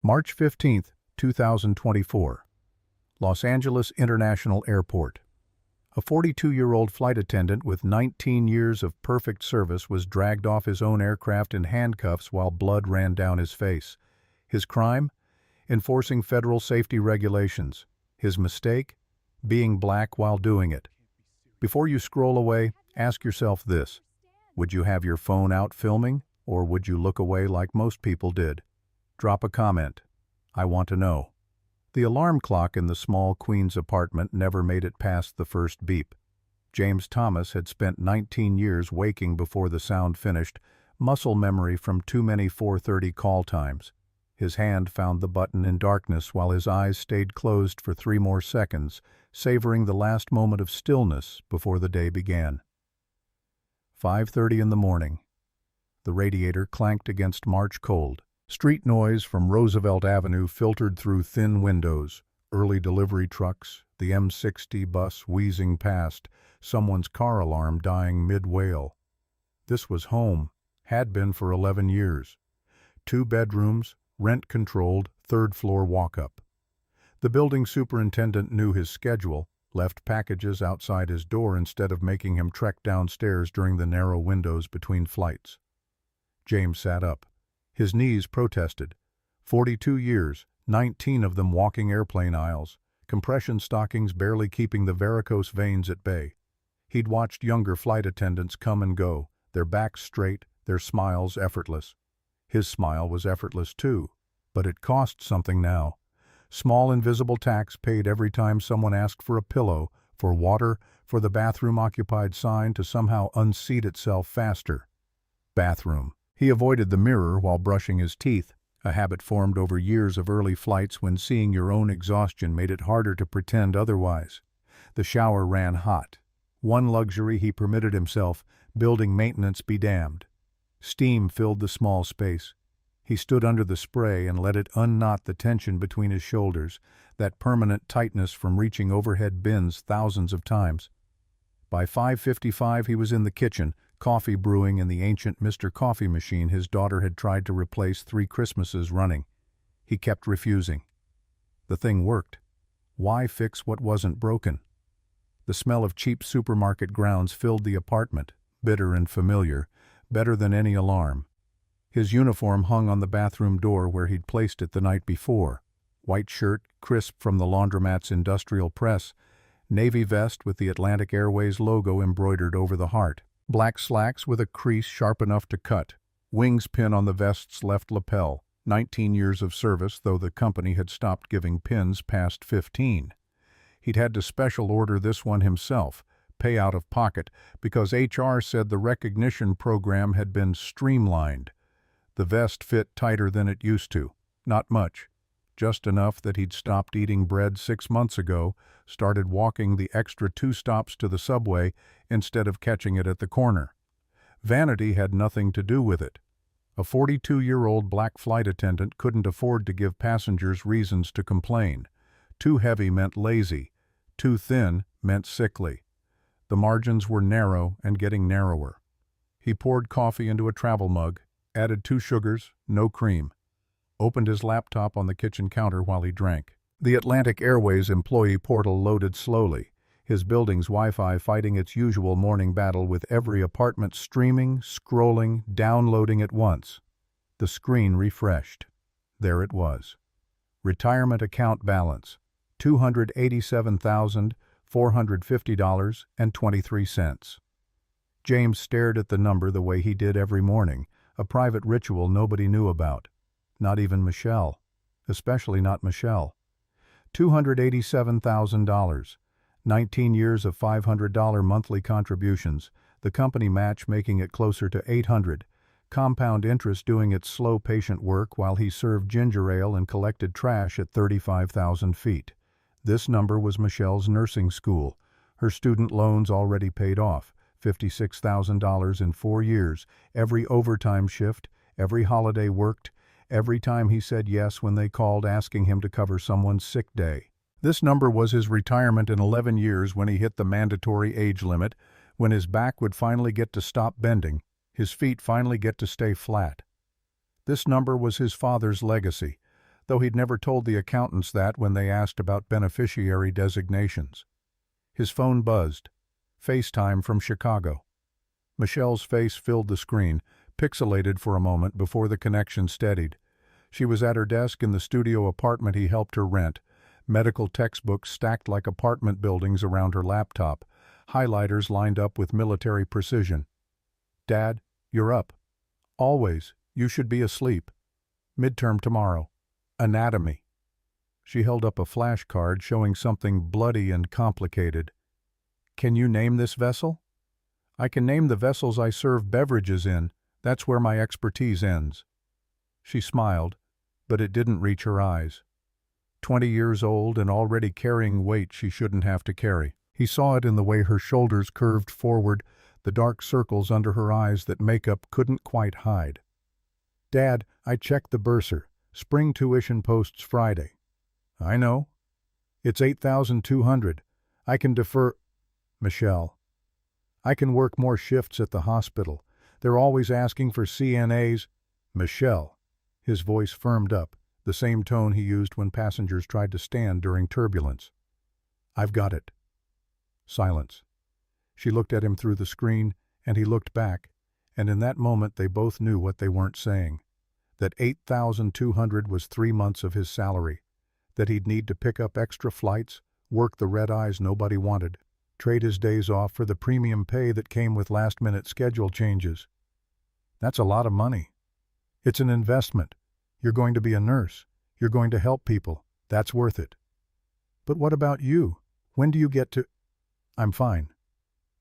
March 15, 2024. Los Angeles International Airport. A 42-year-old flight attendant with 19 years of perfect service was dragged off his own aircraft in handcuffs while blood ran down his face. His crime? Enforcing federal safety regulations. His mistake? Being black while doing it. Before you scroll away, ask yourself this. Would you have your phone out filming, or would you look away like most people did? Drop a comment. I want to know. The alarm clock in the small Queens apartment never made it past the first beep. James Thomas had spent 19 years waking before the sound finished, muscle memory from too many 4:30 call times. His hand found the button in darkness while his eyes stayed closed for 3 more seconds, savoring the last moment of stillness before the day began. 5:30 in the morning. The radiator clanked against March cold. Street noise from Roosevelt Avenue filtered through thin windows, early delivery trucks, the M60 bus wheezing past, someone's car alarm dying mid-wail. This was home, had been for 11 years. 2 bedrooms, rent-controlled, 3rd-floor walk-up. The building superintendent knew his schedule, left packages outside his door instead of making him trek downstairs during the narrow windows between flights. James sat up. His knees protested. 42 years, 19 of them walking airplane aisles, compression stockings barely keeping the varicose veins at bay. He'd watched younger flight attendants come and go, their backs straight, their smiles effortless. His smile was effortless too, but it cost something now. Small invisible tax paid every time someone asked for a pillow, for water, for the bathroom occupied sign to somehow unseat itself faster. Bathroom. He avoided the mirror while brushing his teeth, a habit formed over years of early flights when seeing your own exhaustion made it harder to pretend otherwise. The shower ran hot. One luxury he permitted himself, building maintenance be damned. Steam filled the small space. He stood under the spray and let it unknot the tension between his shoulders, that permanent tightness from reaching overhead bins thousands of times. By 5:55 he was in the kitchen, coffee brewing in the ancient Mr. Coffee machine his daughter had tried to replace 3 Christmases running. He kept refusing. The thing worked. Why fix what wasn't broken? The smell of cheap supermarket grounds filled the apartment, bitter and familiar, better than any alarm. His uniform hung on the bathroom door where he'd placed it the night before. White shirt, crisp from the laundromat's industrial press, navy vest with the Atlantic Airways logo embroidered over the heart. Black slacks with a crease sharp enough to cut. Wings pin on the vest's left lapel. 19 years of service, though the company had stopped giving pins past 15. He'd had to special order this one himself, pay out of pocket, because HR said the recognition program had been streamlined. The vest fit tighter than it used to. Not much. Just enough that he'd stopped eating bread 6 months ago, started walking the extra 2 stops to the subway instead of catching it at the corner. Vanity had nothing to do with it. A 42-year-old black flight attendant couldn't afford to give passengers reasons to complain. Too heavy meant lazy. Too thin meant sickly. The margins were narrow and getting narrower. He poured coffee into a travel mug, added 2 sugars, no cream. Opened his laptop on the kitchen counter while he drank. The Atlantic Airways employee portal loaded slowly, his building's Wi-Fi fighting its usual morning battle with every apartment streaming, scrolling, downloading at once. The screen refreshed. There it was. Retirement account balance, $287,450.23. James stared at the number the way he did every morning, a private ritual nobody knew about. Not even Michelle. Especially not Michelle. $287,000. 19 years of $500 monthly contributions, the company match making it closer to $800. Compound interest doing its slow patient work while he served ginger ale and collected trash at 35,000 feet. This number was Michelle's nursing school. Her student loans already paid off. $56,000 in 4 years. Every overtime shift, every holiday worked, every time he said yes when they called asking him to cover someone's sick day. This number was his retirement in 11 years when he hit the mandatory age limit, when his back would finally get to stop bending, his feet finally get to stay flat. This number was his father's legacy, though he'd never told the accountants that when they asked about beneficiary designations. His phone buzzed. FaceTime from Chicago. Michelle's face filled the screen, pixelated for a moment before the connection steadied. She was at her desk in the studio apartment he helped her rent, medical textbooks stacked like apartment buildings around her laptop, highlighters lined up with military precision. "Dad, you're up. Always. You should be asleep. Midterm tomorrow. Anatomy." She held up a flashcard showing something bloody and complicated. "Can you name this vessel?" "I can name the vessels I serve beverages in. That's where my expertise ends." She smiled, but it didn't reach her eyes. 20 years old and already carrying weight she shouldn't have to carry. He saw it in the way her shoulders curved forward, the dark circles under her eyes that makeup couldn't quite hide. "Dad, I checked the bursar. Spring tuition posts Friday." "I know. It's $8,200. I can defer—" "Michelle, I can work more shifts at the hospital. They're always asking for CNAs." "Michelle." His voice firmed up, the same tone he used when passengers tried to stand during turbulence. "I've got it." Silence. She looked at him through the screen, and he looked back, and in that moment they both knew what they weren't saying. That $8,200 was 3 months of his salary. That he'd need to pick up extra flights, work the red-eyes nobody wanted, trade his days off for the premium pay that came with last-minute schedule changes. That's a lot of money. It's an investment. You're going to be a nurse. You're going to help people. That's worth it. "But what about you? When do you get to—" "I'm fine.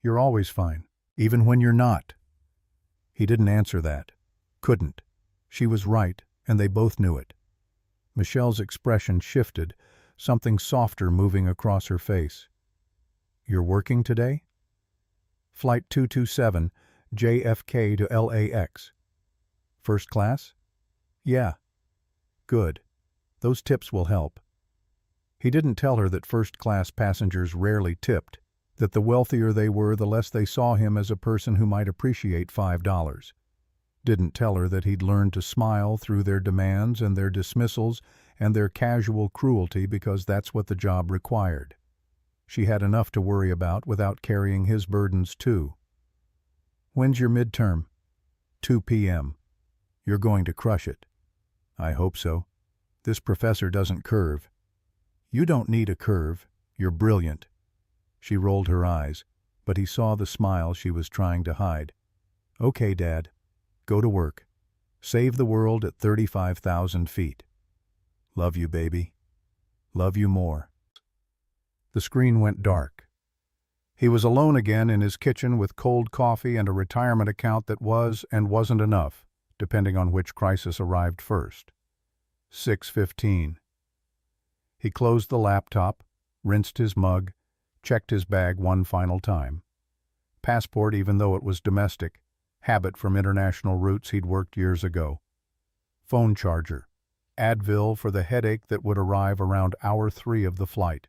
You're always fine, even when you're not." He didn't answer that. Couldn't. She was right, and they both knew it. Michelle's expression shifted, something softer moving across her face. "You're working today?" "Flight 227, JFK to LAX. "First class?" "Yeah." "Good. Those tips will help." He didn't tell her that first-class passengers rarely tipped, that the wealthier they were, the less they saw him as a person who might appreciate $5. Didn't tell her that he'd learned to smile through their demands and their dismissals and their casual cruelty because that's what the job required. She had enough to worry about without carrying his burdens too. "When's your midterm?" 2 p.m. "You're going to crush it." "I hope so. This professor doesn't curve." "You don't need a curve. You're brilliant." She rolled her eyes, but he saw the smile she was trying to hide. "Okay, Dad. Go to work. Save the world at 35,000 feet. Love you, baby. Love you more." The screen went dark. He was alone again in his kitchen with cold coffee and a retirement account that was and wasn't enough, depending on which crisis arrived first. 6:15. He closed the laptop, rinsed his mug, checked his bag one final time. Passport, even though it was domestic, habit from international routes he'd worked years ago. Phone charger, Advil for the headache that would arrive around hour 3 of the flight.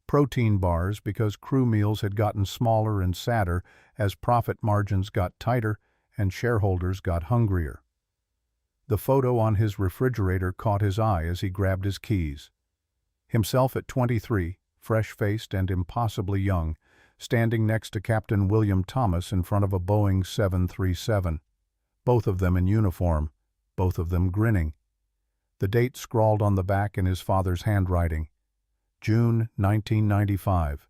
Protein bars because crew meals had gotten smaller and sadder as profit margins got tighter and shareholders got hungrier. The photo on his refrigerator caught his eye as he grabbed his keys. Himself at 23, fresh-faced and impossibly young, standing next to Captain William Thomas in front of a Boeing 737. Both of them in uniform, both of them grinning. The date scrawled on the back in his father's handwriting. June 1995,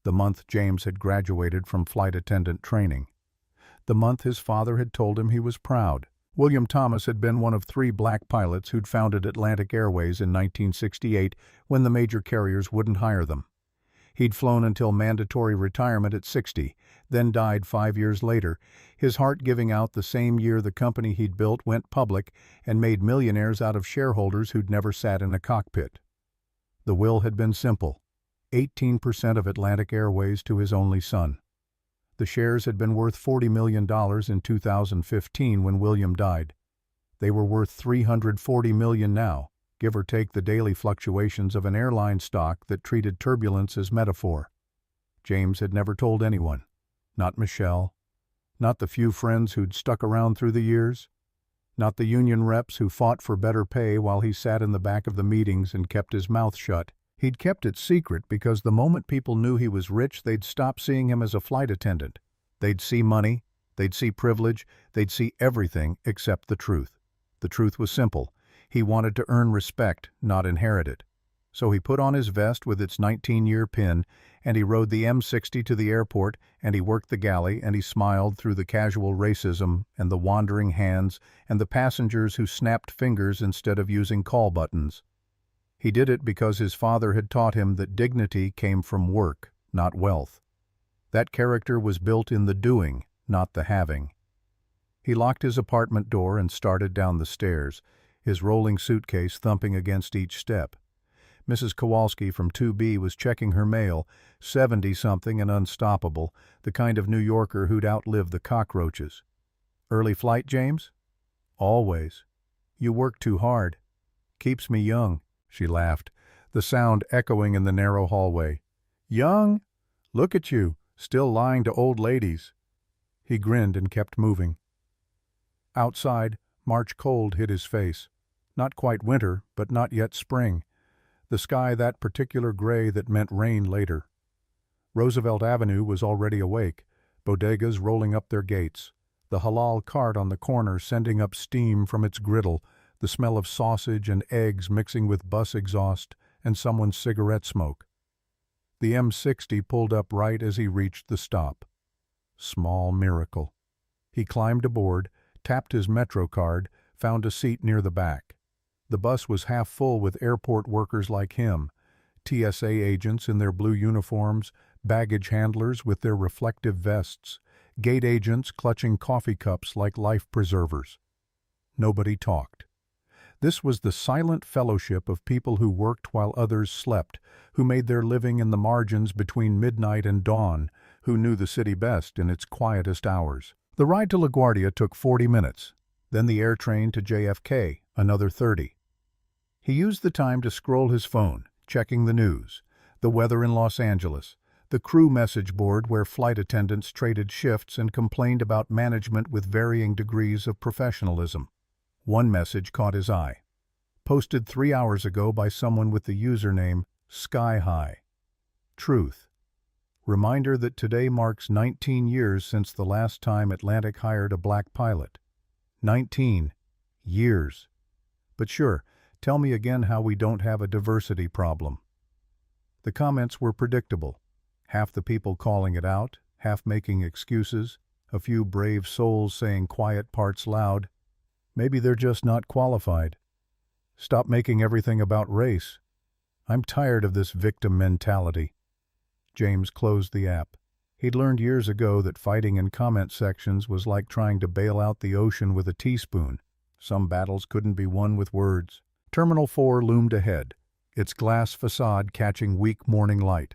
the month James had graduated from flight attendant training. The month his father had told him he was proud. William Thomas had been one of 3 black pilots who'd founded Atlantic Airways in 1968 when the major carriers wouldn't hire them. He'd flown until mandatory retirement at 60, then died 5 years later, his heart giving out the same year the company he'd built went public and made millionaires out of shareholders who'd never sat in a cockpit. The will had been simple: 18% of Atlantic Airways to his only son. The shares had been worth $40 million in 2015 when William died. They were worth $340 million now, give or take the daily fluctuations of an airline stock that treated turbulence as metaphor. James had never told anyone, not Michelle, not the few friends who'd stuck around through the years, Not the union reps who fought for better pay while he sat in the back of the meetings and kept his mouth shut. He'd kept it secret because the moment people knew he was rich, they'd stop seeing him as a flight attendant. They'd see money, they'd see privilege, they'd see everything except the truth. The truth was simple. He wanted to earn respect, not inherit it. So he put on his vest with its 19-year pin, and he rode the M60 to the airport, and he worked the galley, and he smiled through the casual racism and the wandering hands and the passengers who snapped fingers instead of using call buttons. He did it because his father had taught him that dignity came from work, not wealth. That character was built in the doing, not the having. He locked his apartment door and started down the stairs, his rolling suitcase thumping against each step. Mrs. Kowalski from 2B was checking her mail, 70-something and unstoppable, the kind of New Yorker who'd outlive the cockroaches. "Early flight, James?" "Always." "You work too hard." "Keeps me young." She laughed, the sound echoing in the narrow hallway. "Young? Look at you, still lying to old ladies." He grinned and kept moving. Outside, March cold hit his face. Not quite winter, but not yet spring. The sky that particular gray that meant rain later. Roosevelt Avenue was already awake, bodegas rolling up their gates, the halal cart on the corner sending up steam from its griddle, the smell of sausage and eggs mixing with bus exhaust and someone's cigarette smoke. The M60 pulled up right as he reached the stop. Small miracle. He climbed aboard, tapped his Metro card, found a seat near the back. The bus was half full with airport workers like him, TSA agents in their blue uniforms, baggage handlers with their reflective vests, gate agents clutching coffee cups like life preservers. Nobody talked. This was the silent fellowship of people who worked while others slept, who made their living in the margins between midnight and dawn, who knew the city best in its quietest hours. The ride to LaGuardia took 40 minutes, then the air train to JFK, another 30. He used the time to scroll his phone, checking the news, the weather in Los Angeles, the crew message board where flight attendants traded shifts and complained about management with varying degrees of professionalism. One message caught his eye. Posted 3 hours ago by someone with the username Sky High. Truth. Reminder that today marks 19 years since the last time Atlantic hired a black pilot. 19 years. But sure, tell me again how we don't have a diversity problem. The comments were predictable. Half the people calling it out, half making excuses, a few brave souls saying quiet parts loud. Maybe they're just not qualified. Stop making everything about race. I'm tired of this victim mentality. James closed the app. He'd learned years ago that fighting in comment sections was like trying to bail out the ocean with a teaspoon. Some battles couldn't be won with words. Terminal 4 loomed ahead, its glass facade catching weak morning light.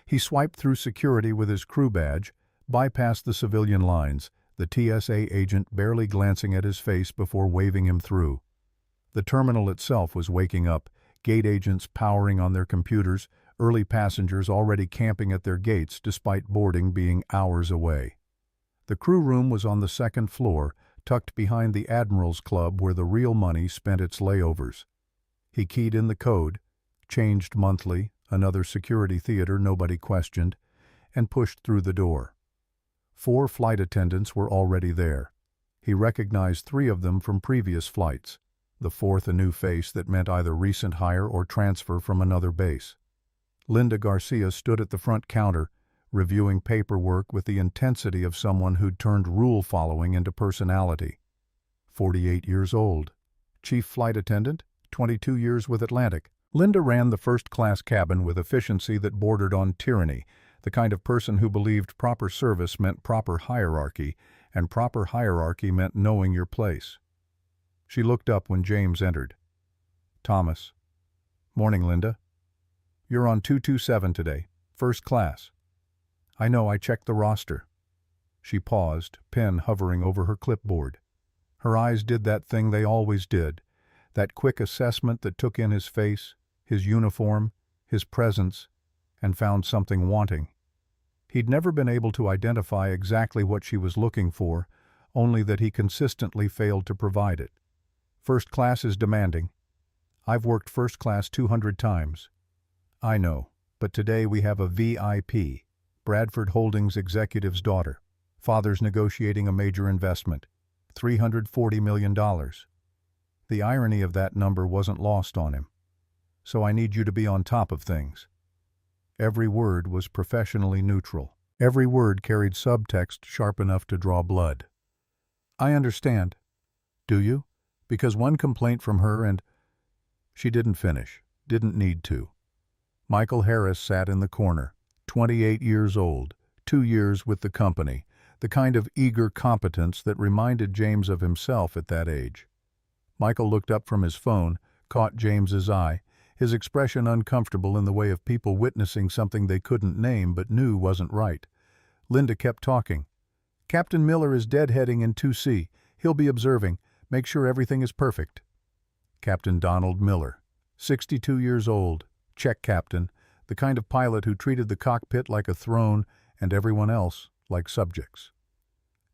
He swiped through security with his crew badge, bypassed the civilian lines, the TSA agent barely glancing at his face before waving him through. The terminal itself was waking up, gate agents powering on their computers, early passengers already camping at their gates despite boarding being hours away. The crew room was on the second floor, tucked behind the Admirals Club where the real money spent its layovers. He keyed in the code, changed monthly, another security theater nobody questioned, and pushed through the door. 4 flight attendants were already there. He recognized 3 of them from previous flights, the 4th a new face that meant either recent hire or transfer from another base. Linda Garcia stood at the front counter, reviewing paperwork with the intensity of someone who'd turned rule-following into personality. 48 years old. Chief flight attendant, 22 years with Atlantic. Linda ran the first-class cabin with efficiency that bordered on tyranny, the kind of person who believed proper service meant proper hierarchy, and proper hierarchy meant knowing your place. She looked up when James entered. "Thomas." "Morning, Linda." "You're on 227 today, first class." "I know, I checked the roster." She paused, pen hovering over her clipboard. Her eyes did that thing they always did, that quick assessment that took in his face, his uniform, his presence, and found something wanting. He'd never been able to identify exactly what she was looking for, only that he consistently failed to provide it. First class is demanding. I've worked first class 200 times. I know, but today we have a VIP, Bradford Holdings executive's daughter. Father's negotiating a major investment, $340 million. The irony of that number wasn't lost on him. So I need you to be on top of things. Every word was professionally neutral. Every word carried subtext sharp enough to draw blood. I understand. Do you? Because one complaint from her and... She didn't finish, didn't need to. Michael Harris sat in the corner, 28 years old, 2 years with the company, the kind of eager competence that reminded James of himself at that age. Michael looked up from his phone, caught James's eye, his expression uncomfortable in the way of people witnessing something they couldn't name but knew wasn't right. Linda kept talking. Captain Miller is deadheading in 2C. He'll be observing. Make sure everything is perfect. Captain Donald Miller, 62 years old, check captain, the kind of pilot who treated the cockpit like a throne and everyone else like subjects.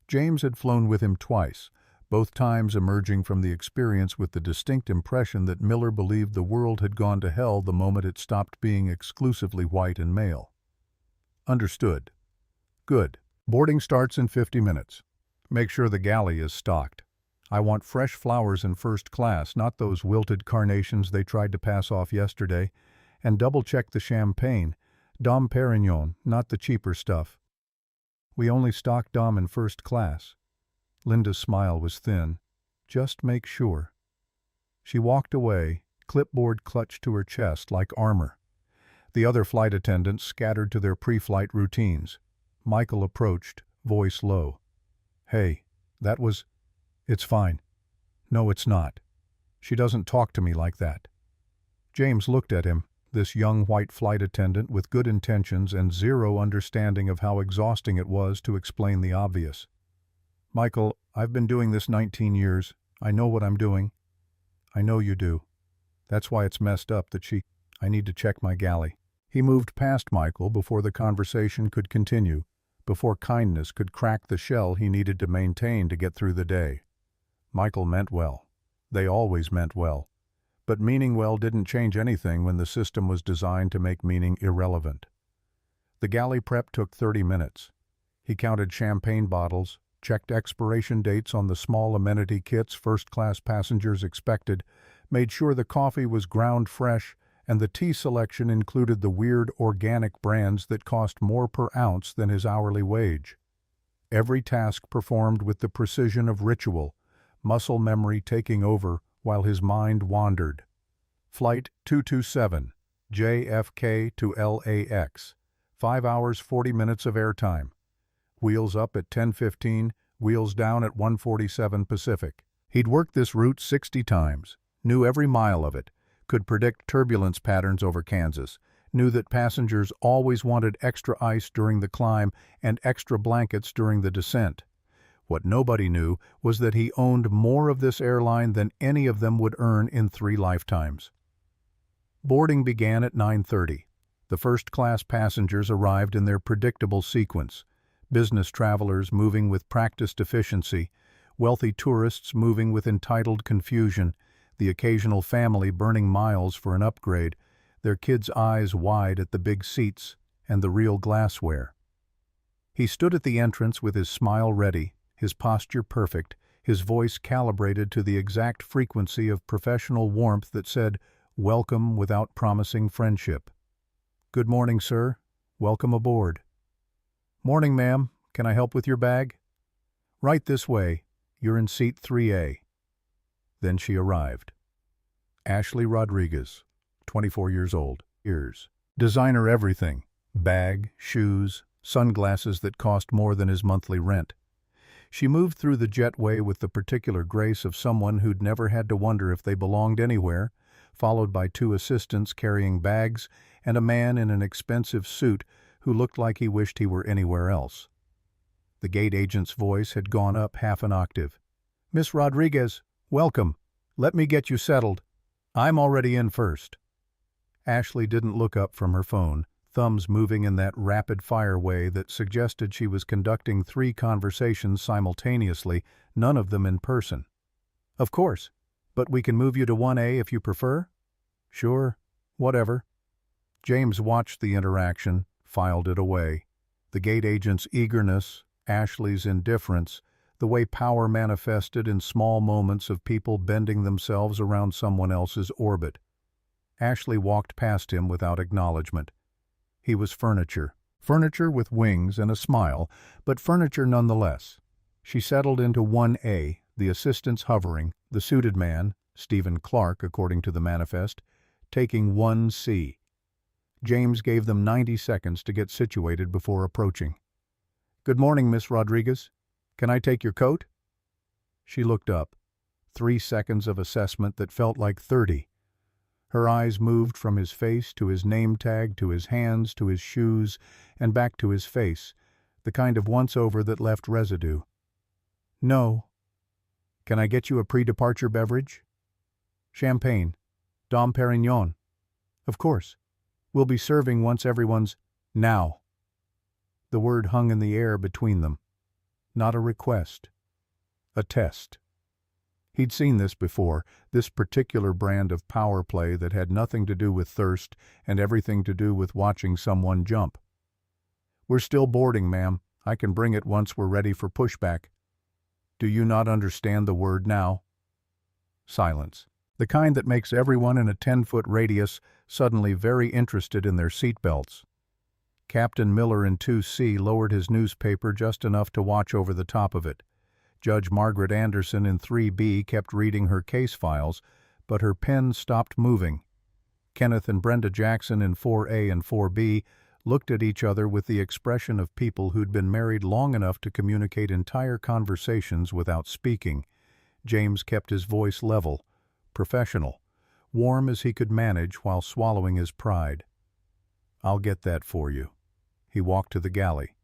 James had flown with him twice, both times emerging from the experience with the distinct impression that Miller believed the world had gone to hell the moment it stopped being exclusively white and male. Understood. Good. Boarding starts in 50 minutes. Make sure the galley is stocked. I want fresh flowers in first class, not those wilted carnations they tried to pass off yesterday, and double-check the champagne, Dom Perignon, not the cheaper stuff. We only stock Dom in first class. Linda's smile was thin. Just make sure. She walked away, clipboard clutched to her chest like armor. The other flight attendants scattered to their pre-flight routines. Michael approached, voice low. Hey, that was... It's fine. No, it's not. She doesn't talk to me like that. James looked at him, this young white flight attendant with good intentions and zero understanding of how exhausting it was to explain the obvious. Michael, I've been doing this 19 years. I know what I'm doing. I know you do. That's why it's messed up that I need to check my galley. He moved past Michael before the conversation could continue, before kindness could crack the shell he needed to maintain to get through the day. Michael meant well. They always meant well. But meaning well didn't change anything when the system was designed to make meaning irrelevant. The galley prep took 30 minutes. He counted champagne bottles, checked expiration dates on the small amenity kits first-class passengers expected, made sure the coffee was ground fresh, and the tea selection included the weird organic brands that cost more per ounce than his hourly wage. Every task performed with the precision of ritual, muscle memory taking over while his mind wandered. Flight 227, JFK to LAX. 5 hours 40 minutes of airtime. Wheels up at 10:15, wheels down at 1:47 Pacific. He'd worked this route 60 times, knew every mile of it, could predict turbulence patterns over Kansas, knew that passengers always wanted extra ice during the climb and extra blankets during the descent. What nobody knew was that he owned more of this airline than any of them would earn in 3 lifetimes. Boarding began at 9:30. The first-class passengers arrived in their predictable sequence. Business travelers moving with practiced efficiency, wealthy tourists moving with entitled confusion, the occasional family burning miles for an upgrade, their kids' eyes wide at the big seats and the real glassware. He stood at the entrance with his smile ready, his posture perfect, his voice calibrated to the exact frequency of professional warmth that said, "Welcome without promising friendship." "Good morning, sir. Welcome aboard." "Morning, ma'am. Can I help with your bag?" "Right this way. You're in seat 3A. Then she arrived. Ashley Rodriguez, 24 years old, ears. Designer everything. Bag, shoes, sunglasses that cost more than his monthly rent. She moved through the jetway with the particular grace of someone who'd never had to wonder if they belonged anywhere, followed by 2 assistants carrying bags and a man in an expensive suit who looked like he wished he were anywhere else. The gate agent's voice had gone up half an octave. "Miss Rodriguez, welcome. Let me get you settled. I'm already in first." Ashley didn't look up from her phone, thumbs moving in that rapid-fire way that suggested she was conducting 3 conversations simultaneously, none of them in person. "Of course, but we can move you to 1A if you prefer?" "Sure, whatever." James watched the interaction, filed it away. The gate agent's eagerness, Ashley's indifference, the way power manifested in small moments of people bending themselves around someone else's orbit. Ashley walked past him without acknowledgement. He was furniture. Furniture with wings and a smile, but furniture nonetheless. She settled into 1A, the assistants hovering, the suited man, Stephen Clark according to the manifest, taking 1C. James gave them 90 seconds to get situated before approaching. "Good morning, Miss Rodriguez. Can I take your coat?" She looked up. 3 seconds of assessment that felt like 30. Her eyes moved from his face to his name tag to his hands to his shoes and back to his face, the kind of once-over that left residue. "No." "Can I get you a pre-departure beverage?" "Champagne. Dom Perignon." "Of course. We'll be serving once everyone's—" "Now." The word hung in the air between them. Not a request. A test. He'd seen this before, this particular brand of power play that had nothing to do with thirst and everything to do with watching someone jump. "We're still boarding, ma'am. I can bring it once we're ready for pushback." "Do you not understand the word now?" Silence. The kind that makes everyone in a 10-foot radius suddenly very interested in their seatbelts. Captain Miller in 2C lowered his newspaper just enough to watch over the top of it. Judge Margaret Anderson in 3B kept reading her case files, but her pen stopped moving. Kenneth and Brenda Jackson in 4A and 4B looked at each other with the expression of people who'd been married long enough to communicate entire conversations without speaking. James kept his voice level, professional, warm as he could manage while swallowing his pride. "I'll get that for you." He walked to the galley.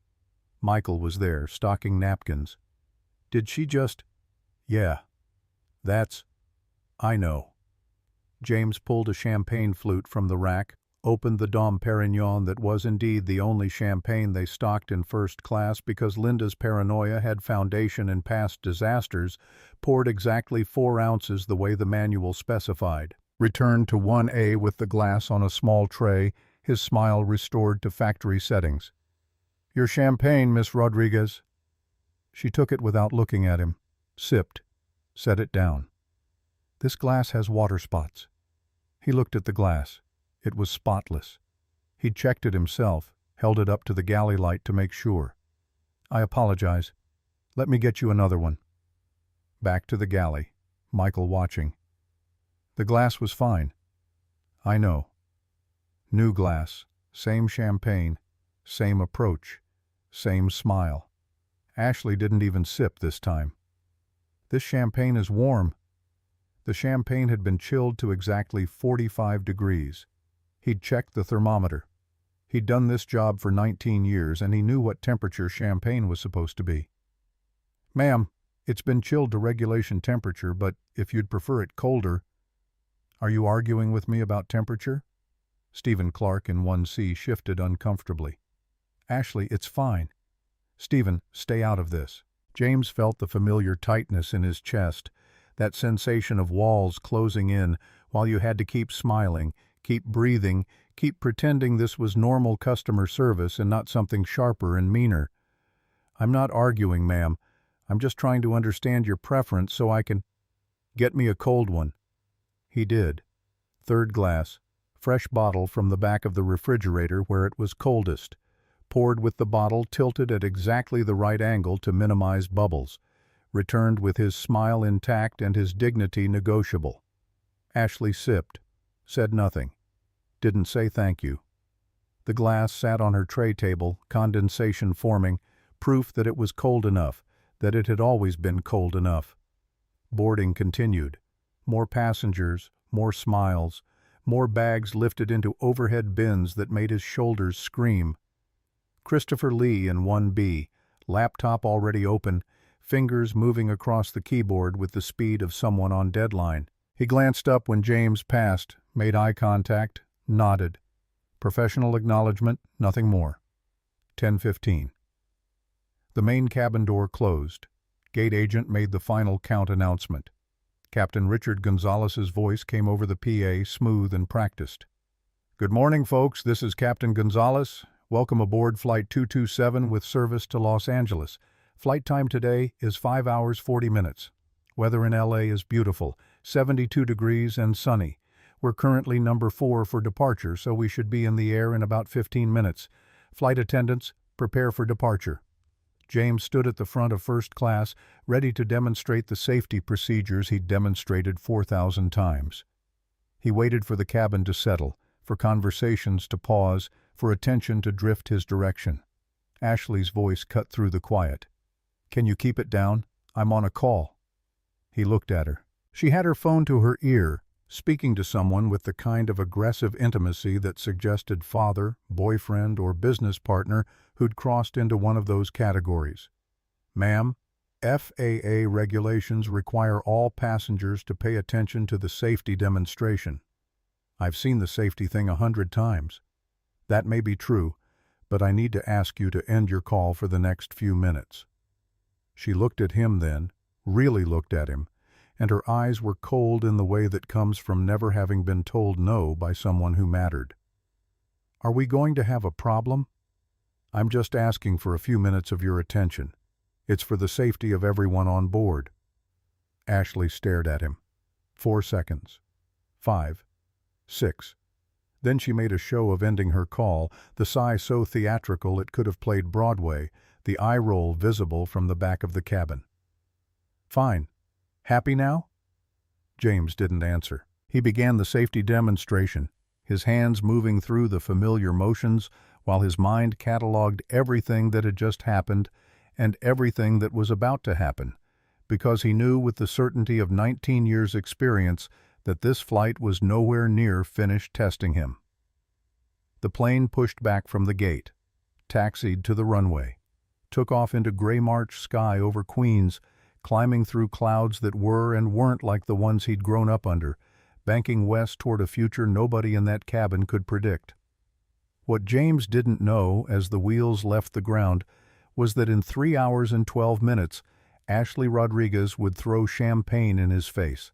Michael was there, stocking napkins. "Did she just—" "Yeah. I know." James pulled a champagne flute from the rack, opened the Dom Perignon that was indeed the only champagne they stocked in first class because Linda's paranoia had foundation in past disasters, poured exactly 4 ounces the way the manual specified. Returned to 1A with the glass on a small tray, his smile restored to factory settings. "Your champagne, Miss Rodriguez." She took it without looking at him, sipped, set it down. "This glass has water spots." He looked at the glass. It was spotless. He'd checked it himself, held it up to the galley light to make sure. "I apologize. Let me get you another one." Back to the galley, Michael watching. "The glass was fine." "I know." New glass, same champagne, same approach, same smile. Ashley didn't even sip this time. "This champagne is warm." The champagne had been chilled to exactly 45 degrees. He'd checked the thermometer. He'd done this job for 19 years, and he knew what temperature champagne was supposed to be. "Ma'am, it's been chilled to regulation temperature, but if you'd prefer it colder—" "Are you arguing with me about temperature?" Stephen Clark in 1C shifted uncomfortably. "Ashley, it's fine." "Stephen, stay out of this." James felt the familiar tightness in his chest, that sensation of walls closing in while you had to keep smiling, keep breathing, keep pretending this was normal customer service and not something sharper and meaner. "I'm not arguing, ma'am. I'm just trying to understand your preference so I can—" "Get me a cold one." He did. 3rd glass, fresh bottle from the back of the refrigerator where it was coldest, poured with the bottle tilted at exactly the right angle to minimize bubbles, returned with his smile intact and his dignity negotiable. Ashley sipped, said nothing, didn't say thank you. The glass sat on her tray table, condensation forming, proof that it was cold enough, that it had always been cold enough. Boarding continued. More passengers, more smiles, more bags lifted into overhead bins that made his shoulders scream. Christopher Lee in 1B, laptop already open, fingers moving across the keyboard with the speed of someone on deadline. He glanced up when James passed, made eye contact, nodded. Professional acknowledgement, nothing more. 10:15. The main cabin door closed. Gate agent made the final count announcement. Captain Richard Gonzalez's voice came over the PA, smooth and practiced. "Good morning, folks. This is Captain Gonzalez. Welcome aboard Flight 227 with service to Los Angeles. Flight time today is 5 hours 40 minutes. Weather in LA is beautiful, 72 degrees and sunny. We're currently number 4 for departure, so we should be in the air in about 15 minutes. Flight attendants, prepare for departure." James stood at the front of first class, ready to demonstrate the safety procedures he'd demonstrated 4,000 times. He waited for the cabin to settle, for conversations to pause, for attention to drift his direction. Ashley's voice cut through the quiet. "Can you keep it down? I'm on a call." He looked at her. She had her phone to her ear, speaking to someone with the kind of aggressive intimacy that suggested father, boyfriend, or business partner who'd crossed into one of those categories. "Ma'am, FAA regulations require all passengers to pay attention to the safety demonstration. I've seen the safety thing 100 times. That may be true, but I need to ask you to end your call for the next few minutes." She looked at him then, really looked at him, and her eyes were cold in the way that comes from never having been told no by someone who mattered. "Are we going to have a problem? I'm just asking for a few minutes of your attention. It's for the safety of everyone on board." Ashley stared at him. 4 seconds. 5. 6. Then she made a show of ending her call, the sigh so theatrical it could have played Broadway, the eye roll visible from the back of the cabin. "Fine. Happy now?" James didn't answer. He began the safety demonstration, his hands moving through the familiar motions while his mind cataloged everything that had just happened and everything that was about to happen, because he knew with the certainty of 19 years' experience that this flight was nowhere near finished testing him. The plane pushed back from the gate, taxied to the runway, took off into gray March sky over Queens, climbing through clouds that were and weren't like the ones he'd grown up under, banking west toward a future nobody in that cabin could predict. What James didn't know as the wheels left the ground was that in 3 hours and 12 minutes, Ashley Rodriguez would throw champagne in his face.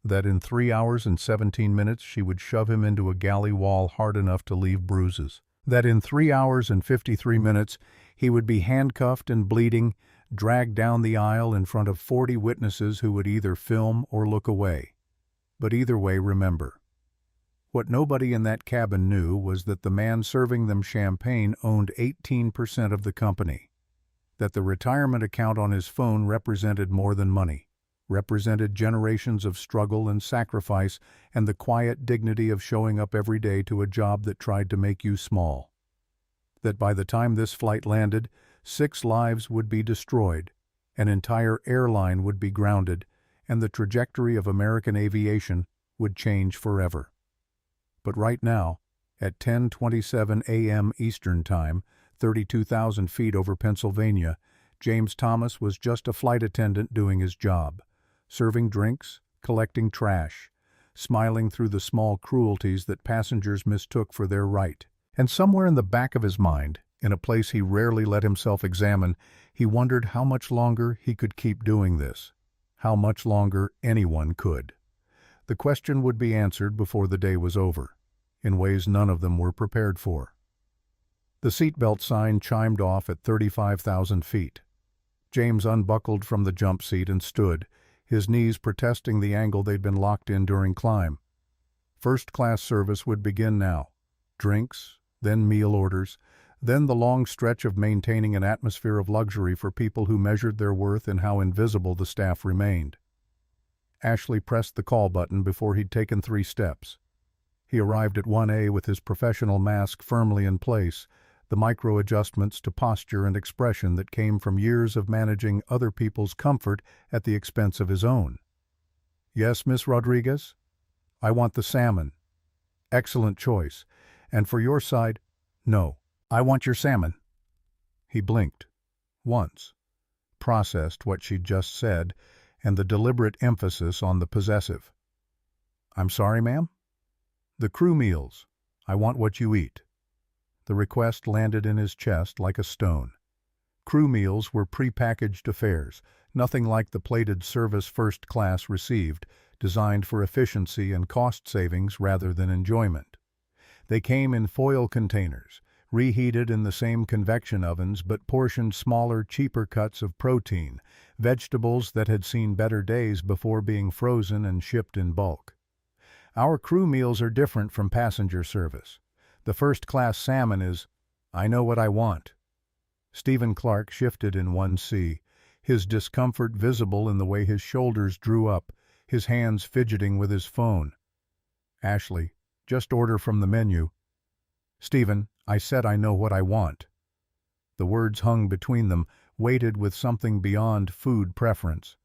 That in 3 hours and 17 minutes she would shove him into a galley wall hard enough to leave bruises. That in 3 hours and 53 minutes he would be handcuffed and bleeding, dragged down the aisle in front of 40 witnesses who would either film or look away. But either way, remember. What nobody in that cabin knew was that the man serving them champagne owned 18% of the company, that the retirement account on his phone represented more than money, represented generations of struggle and sacrifice and the quiet dignity of showing up every day to a job that tried to make you small. That by the time this flight landed, 6 lives would be destroyed, an entire airline would be grounded, and the trajectory of American aviation would change forever. But right now, at 10:27 a.m. Eastern Time, 32,000 feet over Pennsylvania, James Thomas was just a flight attendant doing his job, serving drinks, collecting trash, smiling through the small cruelties that passengers mistook for their right. And somewhere in the back of his mind, in a place he rarely let himself examine, he wondered how much longer he could keep doing this, how much longer anyone could. The question would be answered before the day was over, in ways none of them were prepared for. The seatbelt sign chimed off at 35,000 feet. James unbuckled from the jump seat and stood, his knees protesting the angle they'd been locked in during climb. First-class service would begin now. Drinks, then meal orders, then the long stretch of maintaining an atmosphere of luxury for people who measured their worth in how invisible the staff remained. Ashley pressed the call button before he'd taken 3 steps. He arrived at 1A with his professional mask firmly in place, the micro-adjustments to posture and expression that came from years of managing other people's comfort at the expense of his own. "Yes, Miss Rodriguez? I want the salmon." "Excellent choice. And for your side?" "No. I want your salmon." He blinked. Once. Processed what she'd just said, and the deliberate emphasis on the possessive. "I'm sorry, ma'am?" "The crew meals. I want what you eat." The request landed in his chest like a stone. Crew meals were prepackaged affairs, nothing like the plated service first class received, designed for efficiency and cost savings rather than enjoyment. They came in foil containers, reheated in the same convection ovens but portioned smaller, cheaper cuts of protein, vegetables that had seen better days before being frozen and shipped in bulk. Our crew meals are different from passenger service. The first-class salmon is, "I know what I want." Stephen Clark shifted in 1C, his discomfort visible in the way his shoulders drew up, his hands fidgeting with his phone. "Ashley, just order from the menu." "Stephen, I said I know what I want." The words hung between them, weighted with something beyond food preference.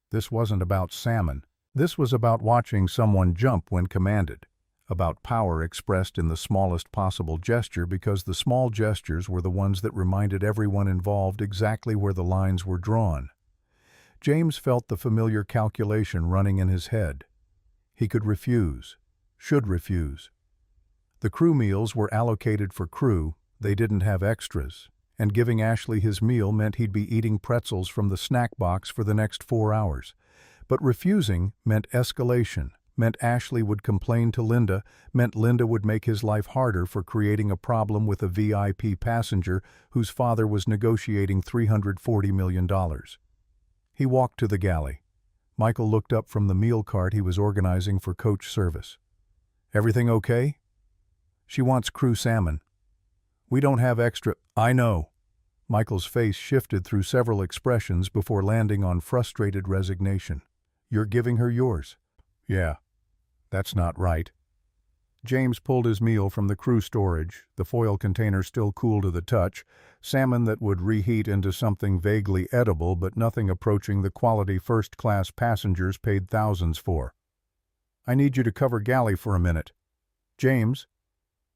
This wasn't about salmon. This was about watching someone jump when commanded, about power expressed in the smallest possible gesture because the small gestures were the ones that reminded everyone involved exactly where the lines were drawn. James felt the familiar calculation running in his head. He could refuse, should refuse. The crew meals were allocated for crew, they didn't have extras, and giving Ashley his meal meant he'd be eating pretzels from the snack box for the next 4 hours. But refusing meant escalation, meant Ashley would complain to Linda, meant Linda would make his life harder for creating a problem with a VIP passenger whose father was negotiating $340 million. He walked to the galley. Michael looked up from the meal cart he was organizing for coach service. "Everything okay?" "She wants crew salmon." "We don't have extra—" "I know." Michael's face shifted through several expressions before landing on frustrated resignation. "You're giving her yours." "Yeah. That's not right." James pulled his meal from the crew storage, the foil container still cool to the touch, salmon that would reheat into something vaguely edible but nothing approaching the quality first-class passengers paid thousands for. "I need you to cover galley for a minute." "James."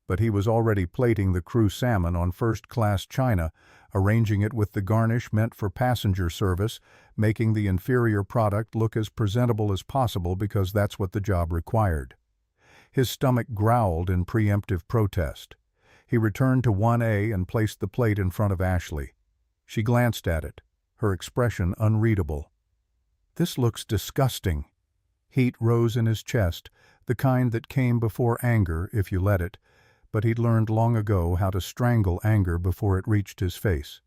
But he was already plating the crew salmon on first-class china, arranging it with the garnish meant for passenger service, making the inferior product look as presentable as possible because that's what the job required. His stomach growled in preemptive protest. He returned to 1A and placed the plate in front of Ashley. She glanced at it, her expression unreadable. "This looks disgusting." Heat rose in his chest, the kind that came before anger, if you let it, but he'd learned long ago how to strangle anger before it reached his face.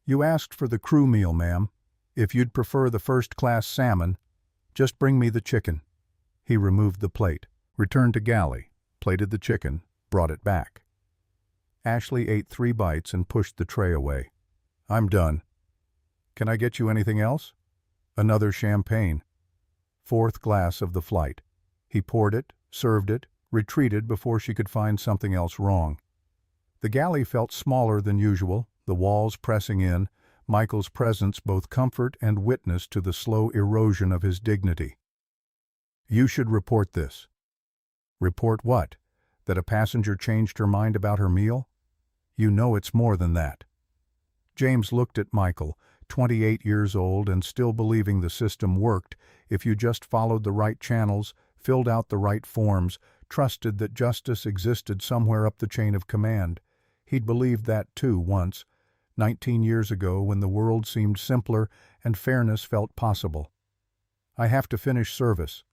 "You asked for the crew meal, ma'am. If you'd prefer the first-class salmon, just bring me the chicken." He removed the plate, returned to galley, plated the chicken, brought it back. Ashley ate 3 bites and pushed the tray away. "I'm done." "Can I get you anything else?" "Another champagne." 4th glass of the flight. He poured it, served it, retreated before she could find something else wrong. The galley felt smaller than usual, the walls pressing in, Michael's presence both comfort and witness to the slow erosion of his dignity. "You should report this." "Report what? That a passenger changed her mind about her meal?" "You know it's more than that." James looked at Michael, 28 years old and still believing the system worked if you just followed the right channels, filled out the right forms, trusted that justice existed somewhere up the chain of command. He'd believed that too once, 19 years ago when the world seemed simpler and fairness felt possible. "I have to finish service."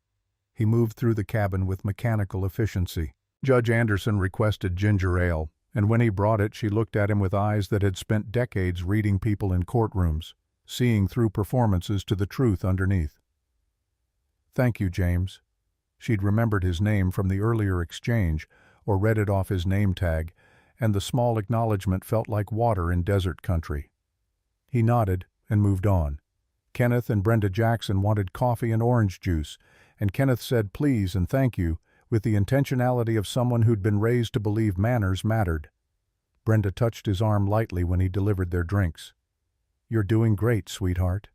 He moved through the cabin with mechanical efficiency. Judge Anderson requested ginger ale, and when he brought it she looked at him with eyes that had spent decades reading people in courtrooms, seeing through performances to the truth underneath. "Thank you, James." She'd remembered his name from the earlier exchange, or read it off his name tag, and the small acknowledgement felt like water in desert country. He nodded and moved on. Kenneth and Brenda Jackson wanted coffee and orange juice, and Kenneth said please and thank you with the intentionality of someone who'd been raised to believe manners mattered. Brenda touched his arm lightly when he delivered their drinks. "You're doing great, sweetheart."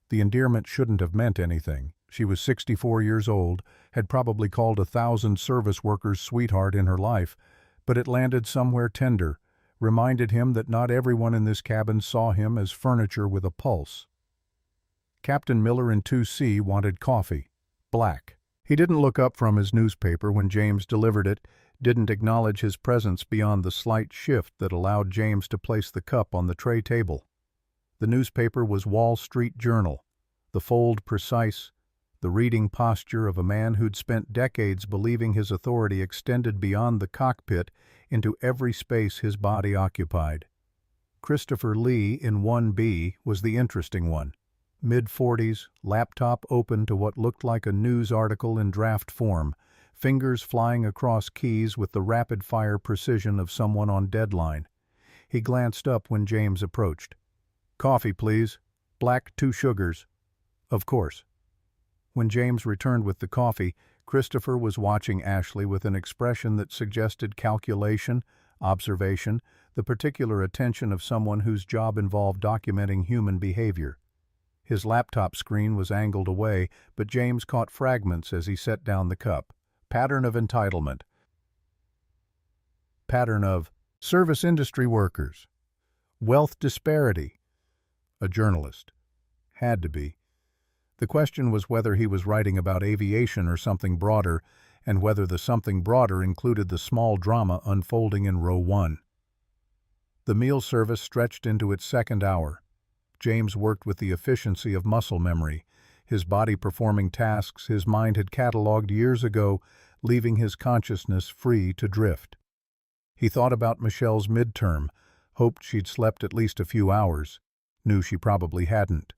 The endearment shouldn't have meant anything. She was 64 years old, had probably called 1,000 service workers sweetheart in her life, but it landed somewhere tender, reminded him that not everyone in this cabin saw him as furniture with a pulse. Captain Miller in 2C wanted coffee. Black. He didn't look up from his newspaper when James delivered it, didn't acknowledge his presence beyond the slight shift that allowed James to place the cup on the tray table. The newspaper was Wall Street Journal, the fold precise, the reading posture of a man who'd spent decades believing his authority extended beyond the cockpit into every space his body occupied. Christopher Lee in 1B was the interesting one. Mid-40s, laptop open to what looked like a news article in draft form, fingers flying across keys with the rapid-fire precision of someone on deadline. He glanced up when James approached. "Coffee, please. Black, 2 sugars." "Of course." When James returned with the coffee, Christopher was watching Ashley with an expression that suggested calculation, observation, the particular attention of someone whose job involved documenting human behavior. His laptop screen was angled away, but James caught fragments as he set down the cup. Pattern of entitlement. Pattern of service industry workers. Wealth disparity. A journalist. Had to be. The question was whether he was writing about aviation or something broader, and whether the something broader included the small drama unfolding in row 1. The meal service stretched into its second hour. James worked with the efficiency of muscle memory, his body performing tasks his mind had catalogued years ago, leaving his consciousness free to drift. He thought about Michelle's midterm, hoped she'd slept at least a few hours, knew she probably hadn't.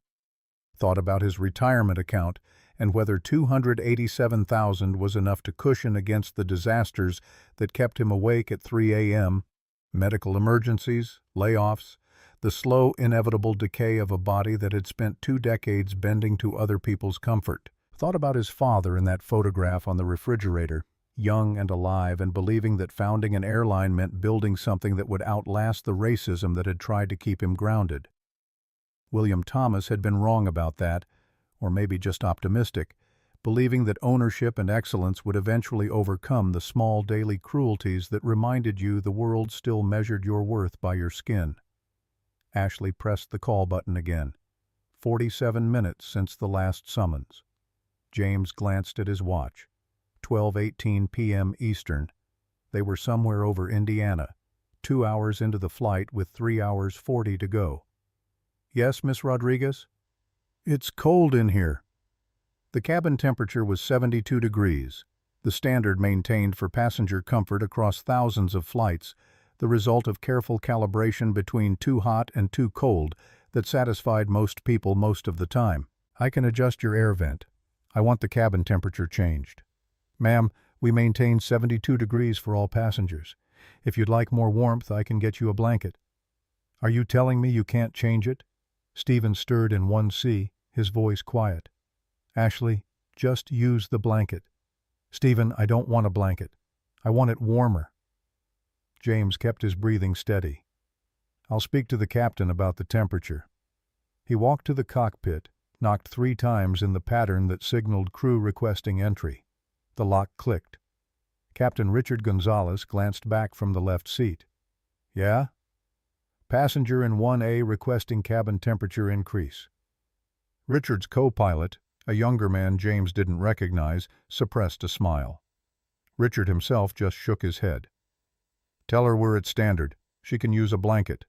Thought about his retirement account and whether $287,000 was enough to cushion against the disasters that kept him awake at 3 a.m., medical emergencies, layoffs, the slow, inevitable decay of a body that had spent 2 decades bending to other people's comfort. Thought about his father in that photograph on the refrigerator, young and alive and believing that founding an airline meant building something that would outlast the racism that had tried to keep him grounded. William Thomas had been wrong about that, or maybe just optimistic, believing that ownership and excellence would eventually overcome the small daily cruelties that reminded you the world still measured your worth by your skin. Ashley pressed the call button again. 47 minutes since the last summons. James glanced at his watch. 12:18 p.m. Eastern. They were somewhere over Indiana, 2 hours into the flight with 3 hours 40 to go. "Yes, Miss Rodriguez?" "It's cold in here." The cabin temperature was 72 degrees, the standard maintained for passenger comfort across thousands of flights, the result of careful calibration between too hot and too cold that satisfied most people most of the time. "I can adjust your air vent. I want the cabin temperature changed." "Ma'am, we maintain 72 degrees for all passengers. If you'd like more warmth, I can get you a blanket." "Are you telling me you can't change it?" Stephen stirred in 1C, his voice quiet. "Ashley, just use the blanket." "Stephen, I don't want a blanket. I want it warmer." James kept his breathing steady. "I'll speak to the captain about the temperature." He walked to the cockpit, knocked 3 times in the pattern that signaled crew requesting entry. The lock clicked. Captain Richard Gonzalez glanced back from the left seat. "Yeah?" "Passenger in 1A requesting cabin temperature increase." Richard's co-pilot, a younger man James didn't recognize, suppressed a smile. Richard himself just shook his head. "Tell her we're at standard. She can use a blanket."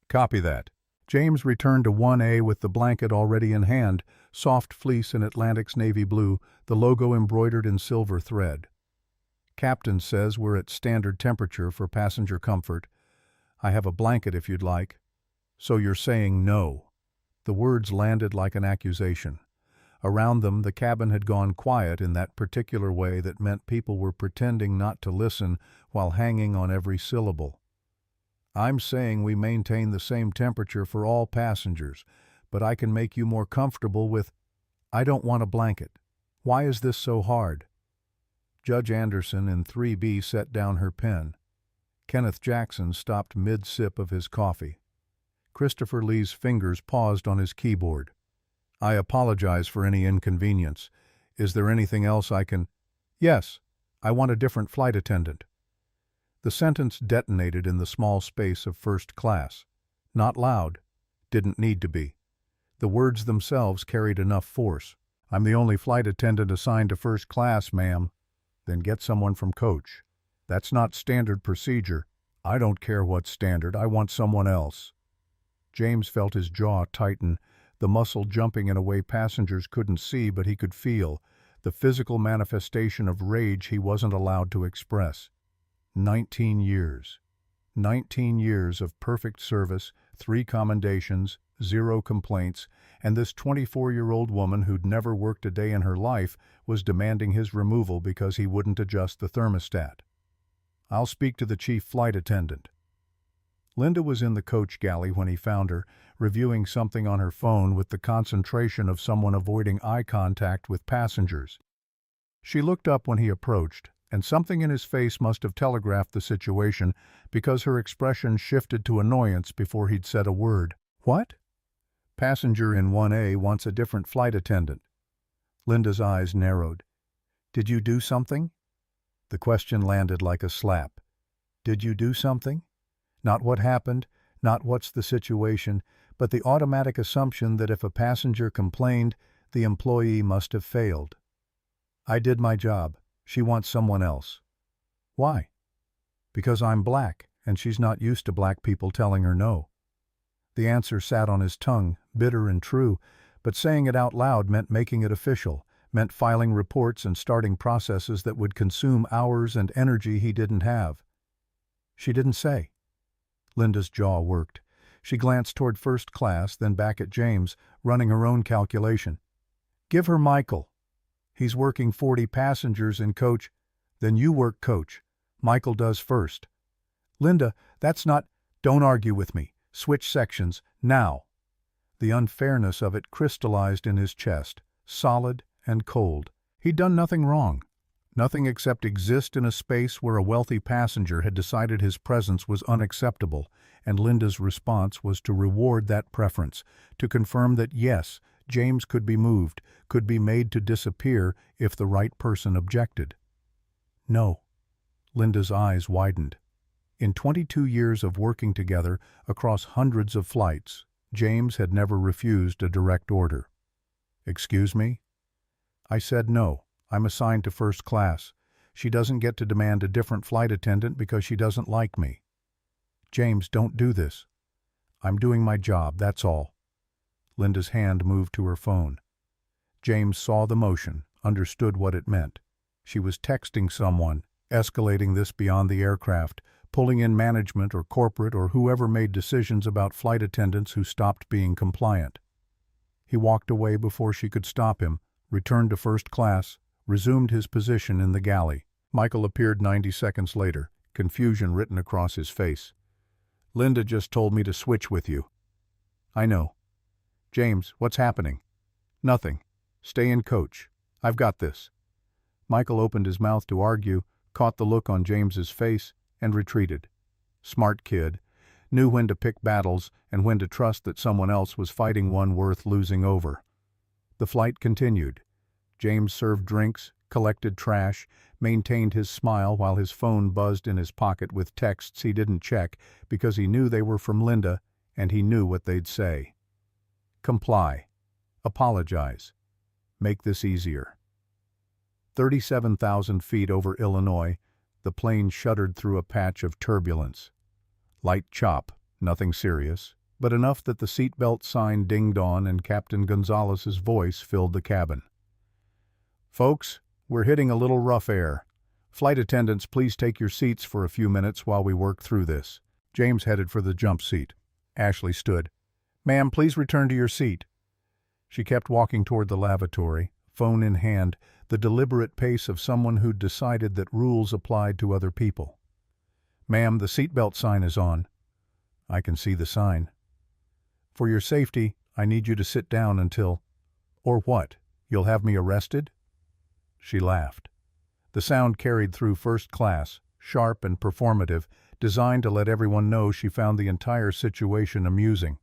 "Copy that." James returned to 1A with the blanket already in hand, soft fleece in Atlantic's navy blue, the logo embroidered in silver thread. "Captain says we're at standard temperature for passenger comfort. I have a blanket if you'd like." "So you're saying no?" The words landed like an accusation. Around them, the cabin had gone quiet in that particular way that meant people were pretending not to listen while hanging on every syllable. "I'm saying we maintain the same temperature for all passengers, but I can make you more comfortable with—" "I don't want a blanket. Why is this so hard?" Judge Anderson in 3B set down her pen. Kenneth Jackson stopped mid-sip of his coffee. Christopher Lee's fingers paused on his keyboard. "I apologize for any inconvenience. Is there anything else I can—" "Yes, I want a different flight attendant." The sentence detonated in the small space of first class. Not loud. Didn't need to be. The words themselves carried enough force. "I'm the only flight attendant assigned to first class, ma'am." "Then get someone from coach." That's not standard procedure. I don't care what's standard, I want someone else. James felt his jaw tighten, the muscle jumping in a way passengers couldn't see but he could feel, the physical manifestation of rage he wasn't allowed to express. 19 years. 19 years of perfect service, 3 commendations, 0 complaints, and this 24-year-old woman who'd never worked a day in her life was demanding his removal because he wouldn't adjust the thermostat. I'll speak to the chief flight attendant. Linda was in the coach galley when he found her, reviewing something on her phone with the concentration of someone avoiding eye contact with passengers. She looked up when he approached, and something in his face must have telegraphed the situation because her expression shifted to annoyance before he'd said a word. What? Passenger in 1A wants a different flight attendant. Linda's eyes narrowed. Did you do something? The question landed like a slap. Did you do something? Not what happened, not what's the situation, but the automatic assumption that if a passenger complained, the employee must have failed. I did my job. She wants someone else. Why? Because I'm black, and she's not used to black people telling her no. The answer sat on his tongue, bitter and true, but saying it out loud meant making it official, meant filing reports and starting processes that would consume hours and energy he didn't have. She didn't say. Linda's jaw worked. She glanced toward first class, then back at James, running her own calculation. Give her Michael. He's working 40 passengers in coach. Then you work coach. Michael does first. Linda, that's not... Don't argue with me. Switch sections, now. The unfairness of it crystallized in his chest, solid and cold. He'd done nothing wrong. Nothing except exist in a space where a wealthy passenger had decided his presence was unacceptable, and Linda's response was to reward that preference, to confirm that yes, James could be moved, could be made to disappear if the right person objected. No. Linda's eyes widened. In 22 years of working together across hundreds of flights, James had never refused a direct order. Excuse me? I said no. I'm assigned to first class. She doesn't get to demand a different flight attendant because she doesn't like me. James, don't do this. I'm doing my job, that's all. Linda's hand moved to her phone. James saw the motion, understood what it meant. She was texting someone, escalating this beyond the aircraft, pulling in management or corporate or whoever made decisions about flight attendants who stopped being compliant. He walked away before she could stop him, returned to first class, resumed his position in the galley. Michael appeared 90 seconds later, confusion written across his face. Linda just told me to switch with you. I know. James, what's happening? Nothing. Stay in coach. I've got this. Michael opened his mouth to argue, caught the look on James's face, and retreated. Smart kid. Knew when to pick battles and when to trust that someone else was fighting one worth losing over. The flight continued. James served drinks, collected trash, maintained his smile while his phone buzzed in his pocket with texts he didn't check because he knew they were from Linda and he knew what they'd say. Comply. Apologize. Make this easier. 37,000 feet over Illinois, the plane shuddered through a patch of turbulence. Light chop, nothing serious, but enough that the seatbelt sign dinged on and Captain Gonzalez's voice filled the cabin. Folks, we're hitting a little rough air. Flight attendants, please take your seats for a few minutes while we work through this. James headed for the jump seat. Ashley stood. Ma'am, please return to your seat. She kept walking toward the lavatory, phone in hand, the deliberate pace of someone who'd decided that rules applied to other people. Ma'am, the seatbelt sign is on. I can see the sign. For your safety, I need you to sit down until... Or what? You'll have me arrested? She laughed. The sound carried through first class, sharp and performative, designed to let everyone know she found the entire situation amusing.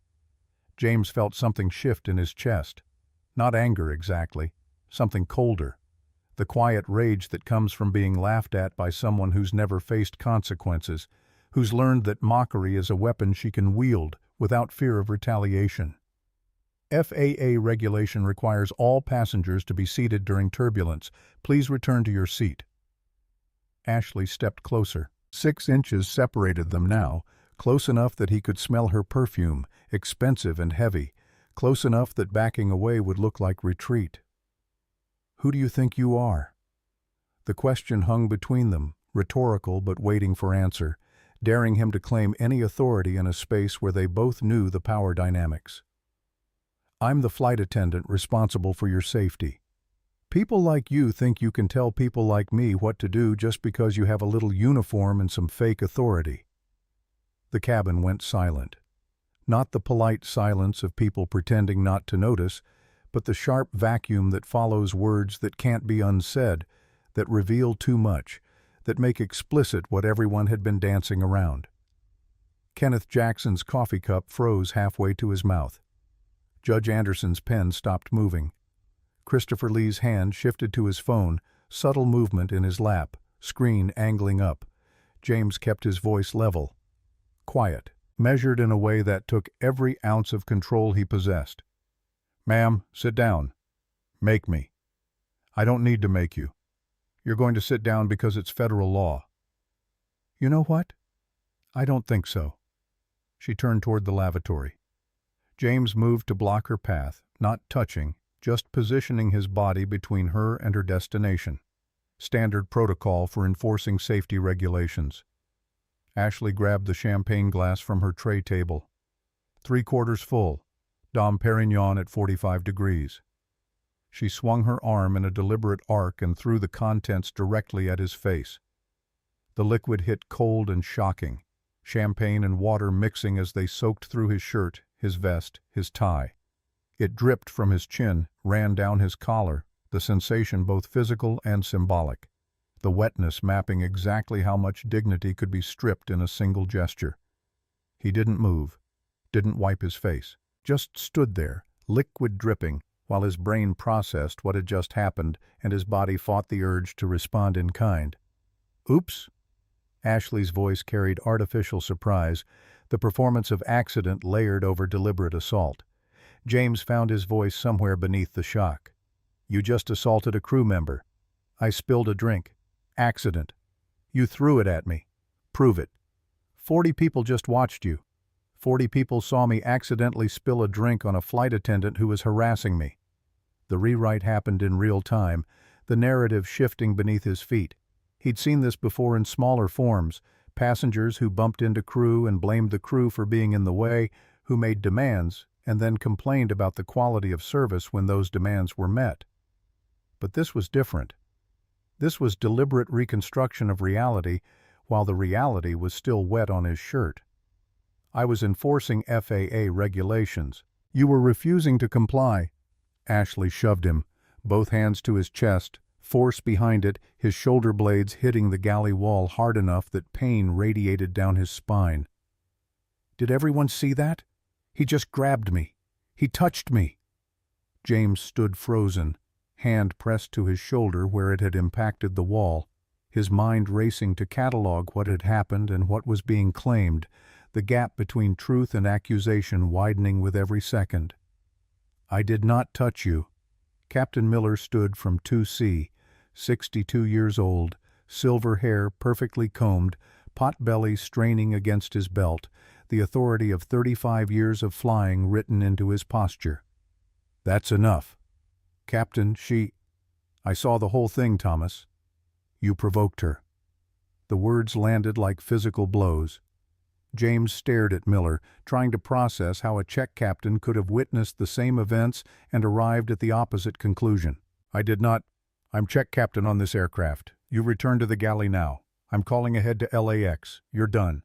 James felt something shift in his chest. Not anger exactly, something colder. The quiet rage that comes from being laughed at by someone who's never faced consequences, who's learned that mockery is a weapon she can wield without fear of retaliation. FAA regulation requires all passengers to be seated during turbulence. Please return to your seat. Ashley stepped closer. 6 inches separated them now, close enough that he could smell her perfume, expensive and heavy, close enough that backing away would look like retreat. "Who do you think you are?" The question hung between them, rhetorical but waiting for answer, daring him to claim any authority in a space where they both knew the power dynamics. "I'm the flight attendant responsible for your safety. People like you think you can tell people like me what to do just because you have a little uniform and some fake authority." The cabin went silent. Not the polite silence of people pretending not to notice, but the sharp vacuum that follows words that can't be unsaid, that reveal too much, that make explicit what everyone had been dancing around. Kenneth Jackson's coffee cup froze halfway to his mouth. Judge Anderson's pen stopped moving. Christopher Lee's hand shifted to his phone, subtle movement in his lap, screen angling up. James kept his voice level, quiet, measured in a way that took every ounce of control he possessed. "Ma'am, sit down. Make me. I don't need to make you. You're going to sit down because it's federal law." "You know what? I don't think so." She turned toward the lavatory. James moved to block her path, not touching, just positioning his body between her and her destination. Standard protocol for enforcing safety regulations. Ashley grabbed the champagne glass from her tray table. 3/4 full, Dom Perignon at 45 degrees. She swung her arm in a deliberate arc and threw the contents directly at his face. The liquid hit cold and shocking, champagne and water mixing as they soaked through his shirt, his vest, his tie. It dripped from his chin, ran down his collar, the sensation both physical and symbolic, the wetness mapping exactly how much dignity could be stripped in a single gesture. He didn't move, didn't wipe his face, just stood there, liquid dripping, while his brain processed what had just happened and his body fought the urge to respond in kind. "Oops." Ashley's voice carried artificial surprise, the performance of accident layered over deliberate assault. James found his voice somewhere beneath the shock. "You just assaulted a crew member. I spilled a drink. Accident. You threw it at me. Prove it. 40 people just watched you. 40 people saw me accidentally spill a drink on a flight attendant who was harassing me." The rewrite happened in real time, the narrative shifting beneath his feet. He'd seen this before in smaller forms, passengers who bumped into crew and blamed the crew for being in the way, who made demands and then complained about the quality of service when those demands were met. But this was different. This was deliberate reconstruction of reality, while the reality was still wet on his shirt. "I was enforcing FAA regulations. You were refusing to comply." Ashley shoved him, both hands to his chest, force behind it, his shoulder blades hitting the galley wall hard enough that pain radiated down his spine. "Did everyone see that? He just grabbed me. He touched me." James stood frozen, hand pressed to his shoulder where it had impacted the wall, his mind racing to catalog what had happened and what was being claimed, the gap between truth and accusation widening with every second. "I did not touch you." Captain Miller stood from 2C, 62 years old, silver hair perfectly combed, pot-belly straining against his belt, the authority of 35 years of flying written into his posture. "That's enough. Captain, I saw the whole thing, Thomas. You provoked her." The words landed like physical blows. James stared at Miller, trying to process how a check captain could have witnessed the same events and arrived at the opposite conclusion. "I did not. I'm check captain on this aircraft. You return to the galley now. I'm calling ahead to LAX. You're done."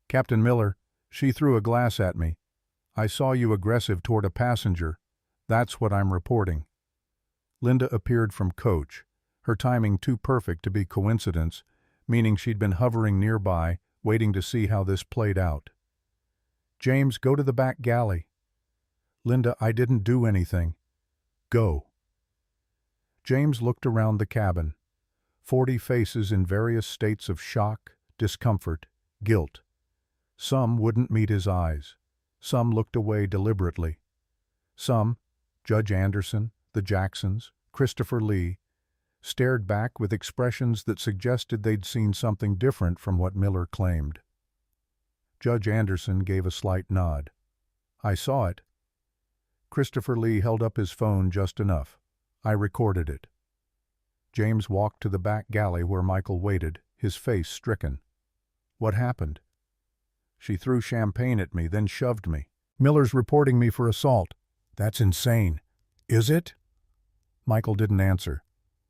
"Captain Miller, she threw a glass at me. I saw you aggressive toward a passenger. That's what I'm reporting." Linda appeared from coach, her timing too perfect to be coincidence, meaning she'd been hovering nearby, waiting to see how this played out. "James, go to the back galley." "Linda, I didn't do anything." "Go." James looked around the cabin. 40 faces in various states of shock, discomfort, guilt. Some wouldn't meet his eyes. Some looked away deliberately. Some, Judge Anderson, the Jacksons, Christopher Lee, stared back with expressions that suggested they'd seen something different from what Miller claimed. Judge Anderson gave a slight nod. "I saw it." Christopher Lee held up his phone just enough. "I recorded it." James walked to the back galley where Michael waited, his face stricken. "What happened?" "She threw champagne at me, then shoved me. Miller's reporting me for assault." "That's insane." "Is it?" Michael didn't answer.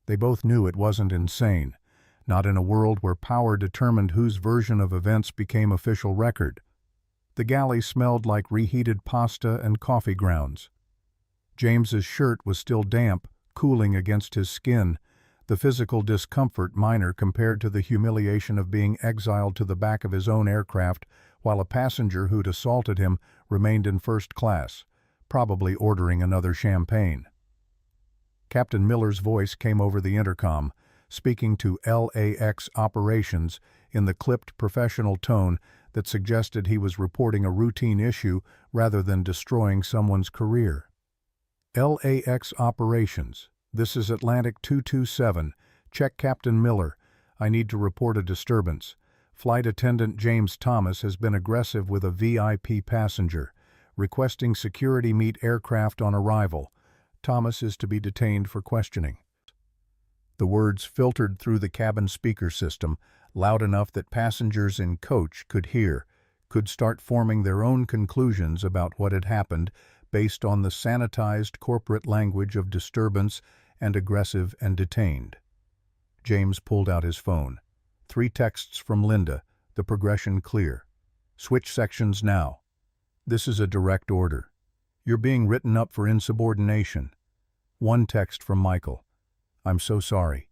They both knew it wasn't insane, not in a world where power determined whose version of events became official record. The galley smelled like reheated pasta and coffee grounds. James's shirt was still damp, cooling against his skin, the physical discomfort minor compared to the humiliation of being exiled to the back of his own aircraft while a passenger who'd assaulted him remained in first class, probably ordering another champagne. Captain Miller's voice came over the intercom, speaking to LAX operations in the clipped professional tone that suggested he was reporting a routine issue rather than destroying someone's career. "LAX operations. This is Atlantic 227. Check Captain Miller. I need to report a disturbance. Flight attendant James Thomas has been aggressive with a VIP passenger, requesting security meet aircraft on arrival. Thomas is to be detained for questioning." The words filtered through the cabin speaker system, loud enough that passengers in coach could hear, could start forming their own conclusions about what had happened based on the sanitized corporate language of disturbance and aggressive and detained. James pulled out his phone. 3 texts from Linda, the progression clear. "Switch sections now. This is a direct order. You're being written up for insubordination." 1 text from Michael. "I'm so sorry."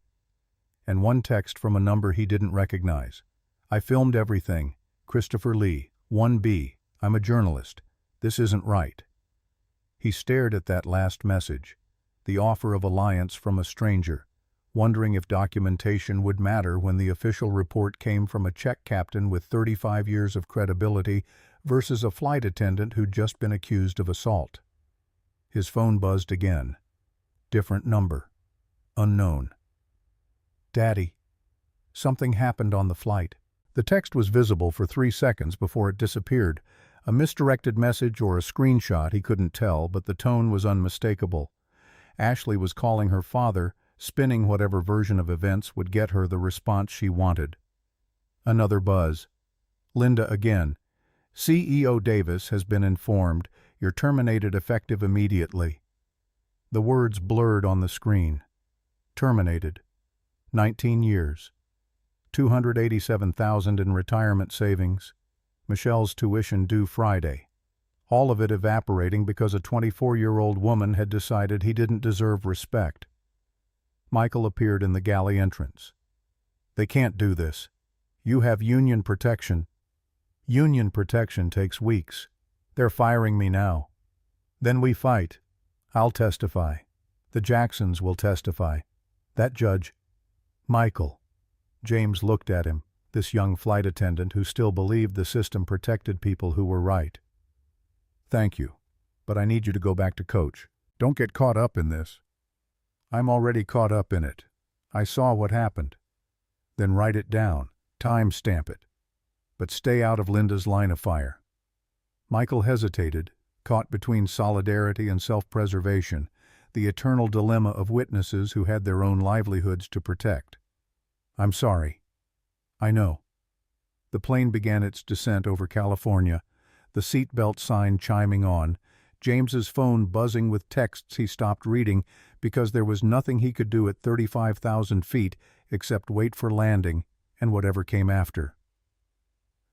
And 1 text from a number he didn't recognize. "I filmed everything. Christopher Lee, 1B. I'm a journalist. This isn't right." He stared at that last message, the offer of alliance from a stranger, wondering if documentation would matter when the official report came from a check captain with 35 years of credibility versus a flight attendant who'd just been accused of assault. His phone buzzed again. Different number. Unknown. "Daddy, something happened on the flight." The text was visible for 3 seconds before it disappeared. A misdirected message or a screenshot, he couldn't tell, but the tone was unmistakable. Ashley was calling her father, spinning whatever version of events would get her the response she wanted. Another buzz. Linda again. "CEO Davis has been informed. You're terminated effective immediately." The words blurred on the screen. Terminated. 19 years. 287,000 in retirement savings. Michelle's tuition due Friday. All of it evaporating because a 24-year-old woman had decided he didn't deserve respect. Michael appeared in the galley entrance. "They can't do this. You have union protection." "Union protection takes weeks. They're firing me now. Then we fight. I'll testify. The Jacksons will testify. That judge." "Michael." James looked at him, this young flight attendant who still believed the system protected people who were right. "Thank you, but I need you to go back to coach. Don't get caught up in this." "I'm already caught up in it. I saw what happened." "Then write it down. Time-stamp it. But stay out of Linda's line of fire." Michael hesitated, caught between solidarity and self-preservation, the eternal dilemma of witnesses who had their own livelihoods to protect. "I'm sorry." "I know." The plane began its descent over California, the seatbelt sign chiming on, James's phone buzzing with texts he stopped reading because there was nothing he could do at 35,000 feet except wait for landing and whatever came after.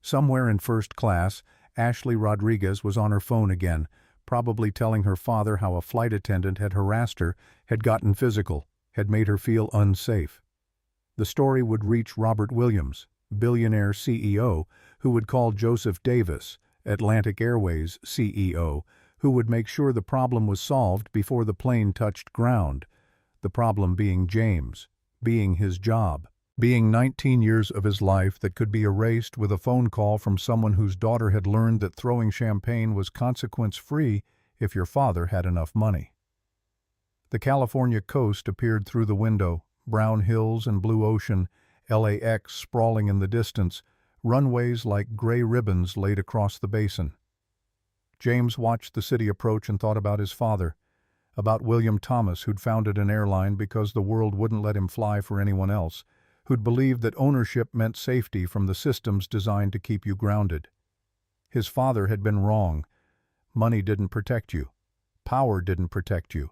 Somewhere in first class, Ashley Rodriguez was on her phone again, probably telling her father how a flight attendant had harassed her, had gotten physical, had made her feel unsafe. The story would reach Robert Williams, billionaire CEO, who would call Joseph Davis, Atlantic Airways CEO, who would make sure the problem was solved before the plane touched ground, the problem being James, being his job, being 19 years of his life that could be erased with a phone call from someone whose daughter had learned that throwing champagne was consequence-free if your father had enough money. The California coast appeared through the window, brown hills and blue ocean, LAX sprawling in the distance, runways like gray ribbons laid across the basin. James watched the city approach and thought about his father, about William Thomas, who'd founded an airline because the world wouldn't let him fly for anyone else, who'd believed that ownership meant safety from the systems designed to keep you grounded. His father had been wrong. Money didn't protect you. Power didn't protect you.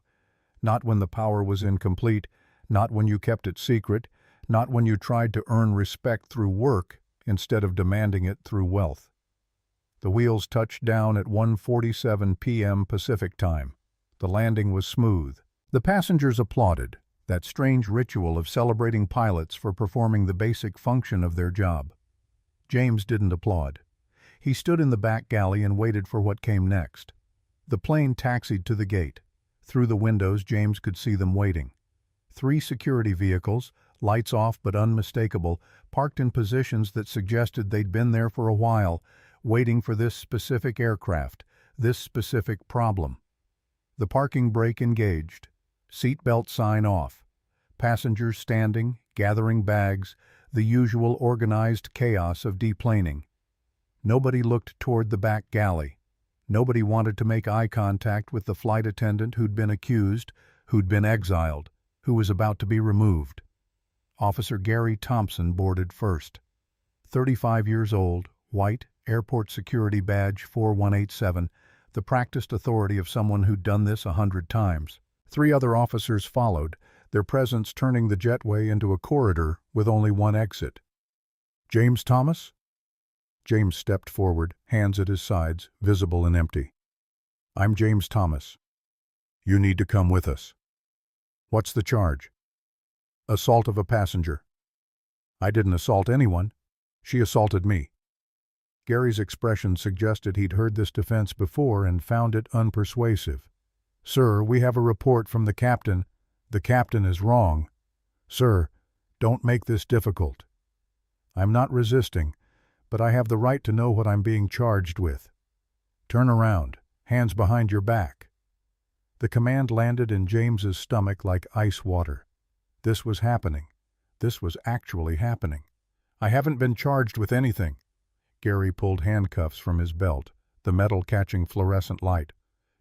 Not when the power was incomplete, not when you kept it secret, not when you tried to earn respect through work instead of demanding it through wealth. The wheels touched down at 1:47 p.m. Pacific Time. The landing was smooth. The passengers applauded, that strange ritual of celebrating pilots for performing the basic function of their job. James didn't applaud. He stood in the back galley and waited for what came next. The plane taxied to the gate. Through the windows, James could see them waiting. 3 security vehicles, lights off but unmistakable, parked in positions that suggested they'd been there for a while, waiting for this specific aircraft, this specific problem. The parking brake engaged. Seatbelt sign off. Passengers standing, gathering bags, the usual organized chaos of deplaning. Nobody looked toward the back galley. Nobody wanted to make eye contact with the flight attendant who'd been accused, who'd been exiled, who was about to be removed. Officer Gary Thompson boarded first. 35 years old, white, airport security badge 4187, the practiced authority of someone who'd done this 100 times. 3 other officers followed, their presence turning the jetway into a corridor with only one exit. "James Thomas?" James stepped forward, hands at his sides, visible and empty. "I'm James Thomas. You need to come with us." "What's the charge?" "Assault of a passenger." "I didn't assault anyone. She assaulted me." Gary's expression suggested he'd heard this defense before and found it unpersuasive. "Sir, we have a report from the captain. The captain is wrong. Sir, don't make this difficult. I'm not resisting, but I have the right to know what I'm being charged with. Turn around, hands behind your back." The command landed in James's stomach like ice water. This was happening. This was actually happening. "I haven't been charged with anything." Gary pulled handcuffs from his belt, the metal catching fluorescent light.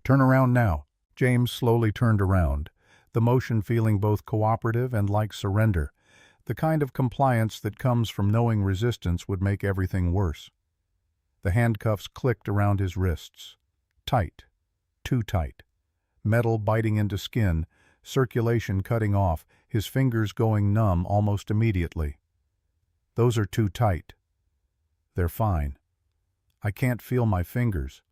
"Turn around now." James slowly turned around, the motion feeling both cooperative and like surrender, the kind of compliance that comes from knowing resistance would make everything worse. The handcuffs clicked around his wrists. Tight. Too tight. Metal biting into skin, circulation cutting off, his fingers going numb almost immediately. "Those are too tight." "They're fine." "I can't feel my fingers."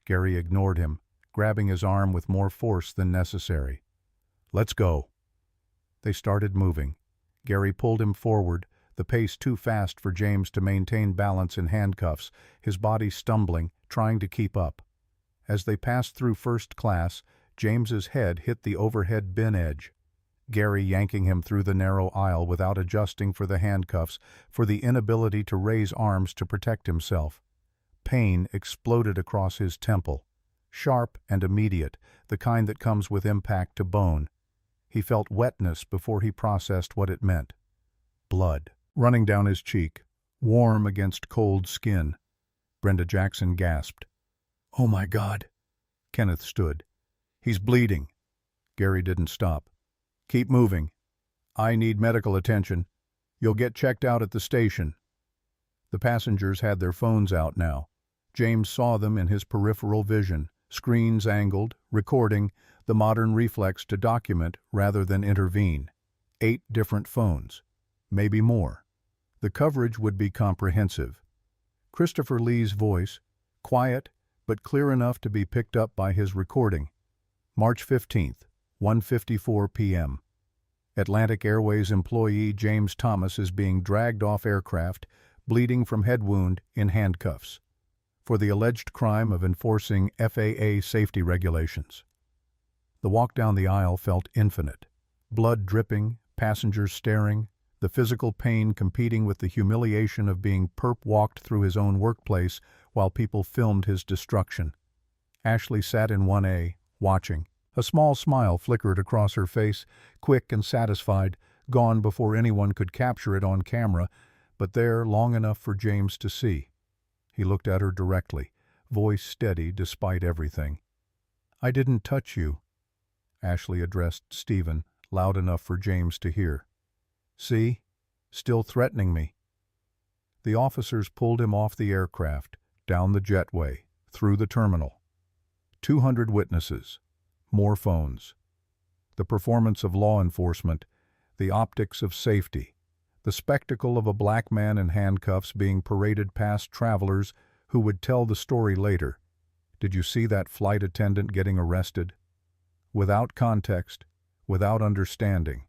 Gary ignored him, grabbing his arm with more force than necessary. "Let's go." They started moving. Gary pulled him forward, the pace too fast for James to maintain balance in handcuffs, his body stumbling, trying to keep up. As they passed through first class, James's head hit the overhead bin edge. Gary yanking him through the narrow aisle without adjusting for the handcuffs, for the inability to raise arms to protect himself. Pain exploded across his temple. Sharp and immediate, the kind that comes with impact to bone. He felt wetness before he processed what it meant. Blood, running down his cheek, warm against cold skin. Brenda Jackson gasped. "Oh my God." Kenneth stood. "He's bleeding." Gary didn't stop. "Keep moving. I need medical attention. You'll get checked out at the station." The passengers had their phones out now. James saw them in his peripheral vision, screens angled, recording, the modern reflex to document rather than intervene. 8 different phones. Maybe more. The coverage would be comprehensive. Christopher Lee's voice, quiet but clear enough to be picked up by his recording. March 15th, 1:54 p.m. Atlantic Airways employee James Thomas is being dragged off aircraft, bleeding from head wound, in handcuffs, for the alleged crime of enforcing FAA safety regulations. The walk down the aisle felt infinite. Blood dripping, passengers staring, the physical pain competing with the humiliation of being perp-walked through his own workplace while people filmed his destruction. Ashley sat in 1A, watching. A small smile flickered across her face, quick and satisfied, gone before anyone could capture it on camera, but there long enough for James to see. He looked at her directly, voice steady despite everything. "I didn't touch you," Ashley addressed Stephen, loud enough for James to hear. "See? Still threatening me." The officers pulled him off the aircraft, down the jetway, through the terminal. 200 witnesses. More phones. The performance of law enforcement, the optics of safety, the spectacle of a black man in handcuffs being paraded past travelers who would tell the story later. Did you see that flight attendant getting arrested? Without context, without understanding,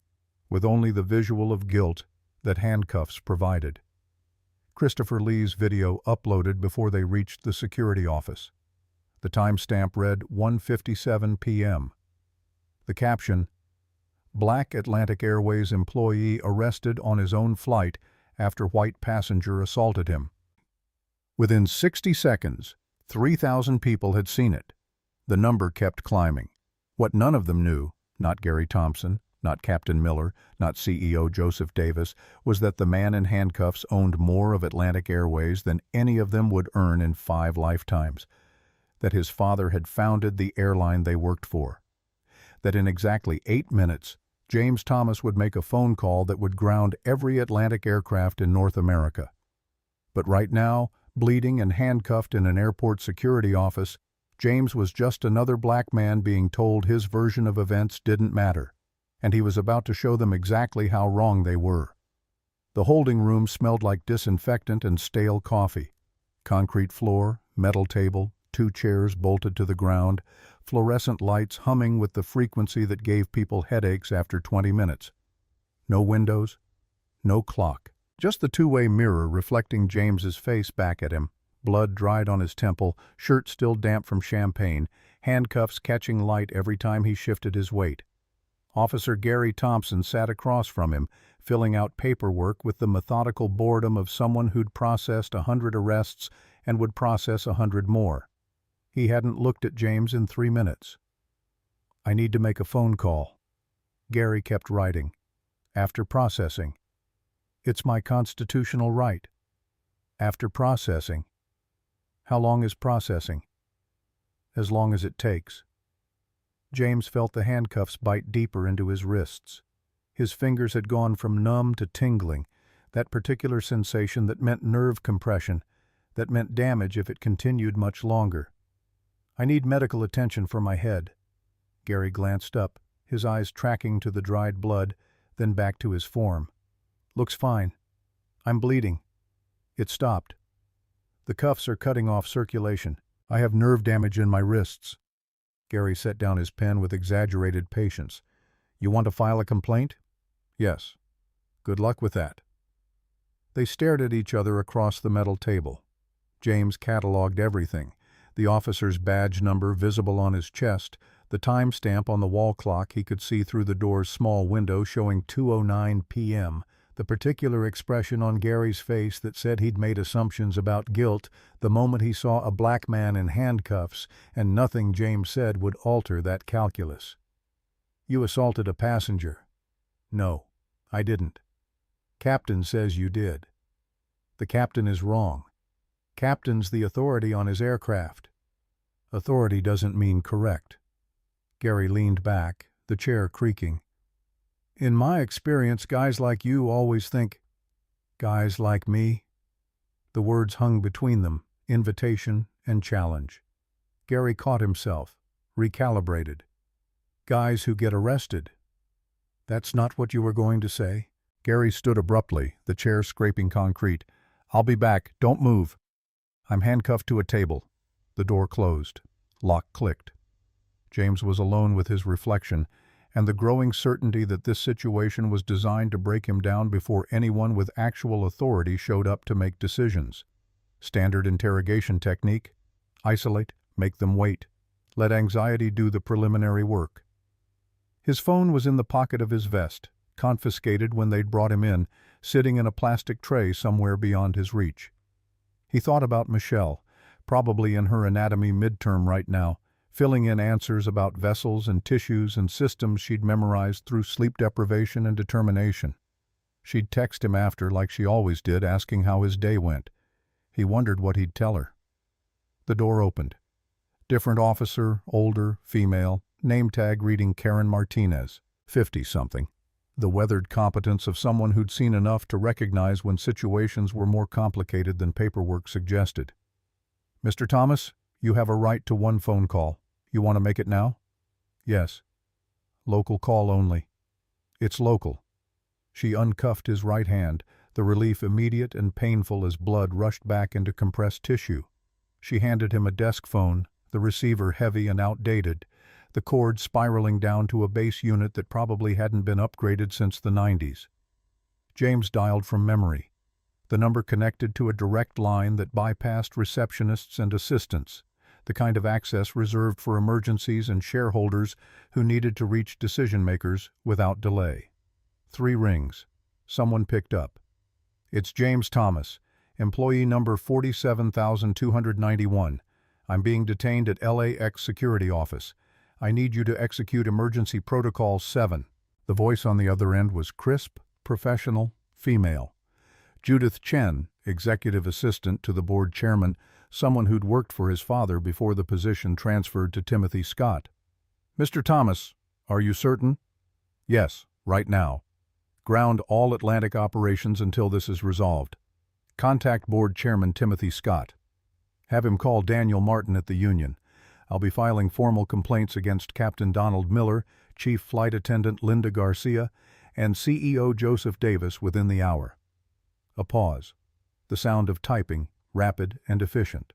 with only the visual of guilt that handcuffs provided. Christopher Lee's video uploaded before they reached the security office. The timestamp read 1:57 p.m. The caption, "Black Atlantic Airways employee arrested on his own flight after white passenger assaulted him." Within 60 seconds, 3,000 people had seen it. The number kept climbing. What none of them knew, not Gary Thompson, not Captain Miller, not CEO Joseph Davis, was that the man in handcuffs owned more of Atlantic Airways than any of them would earn in 5 lifetimes. That his father had founded the airline they worked for. That in exactly 8 minutes, James Thomas would make a phone call that would ground every Atlantic aircraft in North America. But right now, bleeding and handcuffed in an airport security office, James was just another black man being told his version of events didn't matter, and he was about to show them exactly how wrong they were. The holding room smelled like disinfectant and stale coffee. Concrete floor, metal table, 2 chairs bolted to the ground, fluorescent lights humming with the frequency that gave people headaches after 20 minutes. No windows, no clock. Just the two-way mirror reflecting James's face back at him, blood dried on his temple, shirt still damp from champagne, handcuffs catching light every time he shifted his weight. Officer Gary Thompson sat across from him, filling out paperwork with the methodical boredom of someone who'd processed 100 arrests and would process 100 more. He hadn't looked at James in 3 minutes. "I need to make a phone call." Gary kept writing. "After processing." "It's my constitutional right." "After processing." "How long is processing?" "As long as it takes." James felt the handcuffs bite deeper into his wrists. His fingers had gone from numb to tingling, that particular sensation that meant nerve compression, that meant damage if it continued much longer. "I need medical attention for my head." Gary glanced up, his eyes tracking to the dried blood, then back to his form. "Looks fine. I'm bleeding." It stopped. "The cuffs are cutting off circulation. I have nerve damage in my wrists." Gary set down his pen with exaggerated patience. "You want to file a complaint?" "Yes." "Good luck with that." They stared at each other across the metal table. James cataloged everything. The officer's badge number visible on his chest, the timestamp on the wall clock he could see through the door's small window showing 2:09 p.m., the particular expression on Gary's face that said he'd made assumptions about guilt the moment he saw a black man in handcuffs, and nothing James said would alter that calculus. "You assaulted a passenger." "No, I didn't." "Captain says you did." "The captain is wrong. Captain's the authority on his aircraft." "Authority doesn't mean correct." Gary leaned back, the chair creaking. "In my experience, guys like you always think." "Guys like me?" The words hung between them, invitation and challenge. Gary caught himself, recalibrated. "Guys who get arrested." "That's not what you were going to say?" Gary stood abruptly, the chair scraping concrete. "I'll be back. Don't move." "I'm handcuffed to a table." The door closed. Lock clicked. James was alone with his reflection, and the growing certainty that this situation was designed to break him down before anyone with actual authority showed up to make decisions. Standard interrogation technique: isolate, make them wait, let anxiety do the preliminary work. His phone was in the pocket of his vest, confiscated when they'd brought him in, sitting in a plastic tray somewhere beyond his reach. He thought about Michelle, probably in her anatomy midterm right now, filling in answers about vessels and tissues and systems she'd memorized through sleep deprivation and determination. She'd text him after like she always did, asking how his day went. He wondered what he'd tell her. The door opened. Different officer, older, female, name tag reading Karen Martinez, 50-something. The weathered competence of someone who'd seen enough to recognize when situations were more complicated than paperwork suggested. "Mr. Thomas, you have a right to one phone call. You want to make it now?" "Yes." "Local call only." "It's local." She uncuffed his right hand, the relief immediate and painful as blood rushed back into compressed tissue. She handed him a desk phone, the receiver heavy and outdated, the cord spiraling down to a base unit that probably hadn't been upgraded since the 90s. James dialed from memory. The number connected to a direct line that bypassed receptionists and assistants, the kind of access reserved for emergencies and shareholders who needed to reach decision-makers without delay. 3 rings. Someone picked up. "It's James Thomas, employee number 47,291. I'm being detained at LAX security office. I need you to execute emergency protocol 7. The voice on the other end was crisp, professional, female. Judith Chen, executive assistant to the board chairman, someone who'd worked for his father before the position transferred to Timothy Scott. "Mr. Thomas, are you certain?" "Yes, right now. Ground all Atlantic operations until this is resolved. Contact board chairman Timothy Scott. Have him call Daniel Martin at the Union. I'll be filing formal complaints against Captain Donald Miller, Chief Flight Attendant Linda Garcia, and CEO Joseph Davis within the hour." A pause. The sound of typing, rapid and efficient.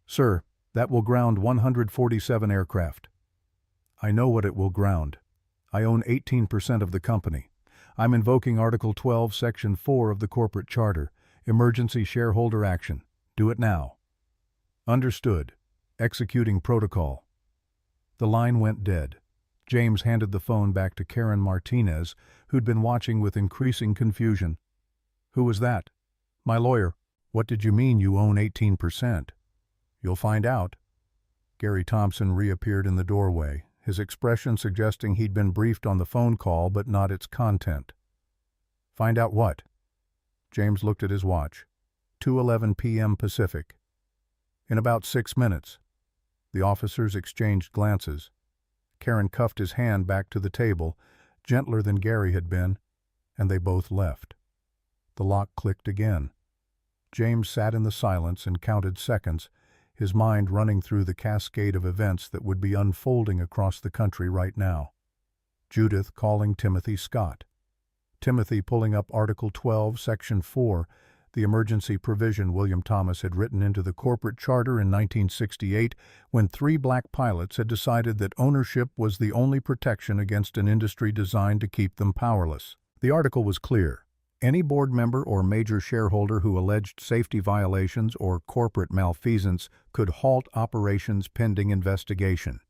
"Sir, that will ground 147 aircraft." "I know what it will ground. I own 18% of the company. I'm invoking Article 12, Section 4 of the Corporate Charter, Emergency Shareholder Action. Do it now." "Understood. Executing protocol." The line went dead. James handed the phone back to Karen Martinez, who'd been watching with increasing confusion. "Who was that?" "My lawyer." "What did you mean you own 18%? "You'll find out." Gary Thompson reappeared in the doorway, his expression suggesting he'd been briefed on the phone call but not its content. "Find out what?" James looked at his watch. 2:11 p.m. Pacific. "In about 6 minutes. The officers exchanged glances. Karen cuffed his hand back to the table, gentler than Gary had been, and they both left. The lock clicked again. James sat in the silence and counted seconds, his mind running through the cascade of events that would be unfolding across the country right now. Judith calling Timothy Scott. Timothy pulling up Article 12, Section 4, the emergency provision William Thomas had written into the corporate charter in 1968 when 3 black pilots had decided that ownership was the only protection against an industry designed to keep them powerless. The article was clear. Any board member or major shareholder who alleged safety violations or corporate malfeasance could halt operations pending investigation.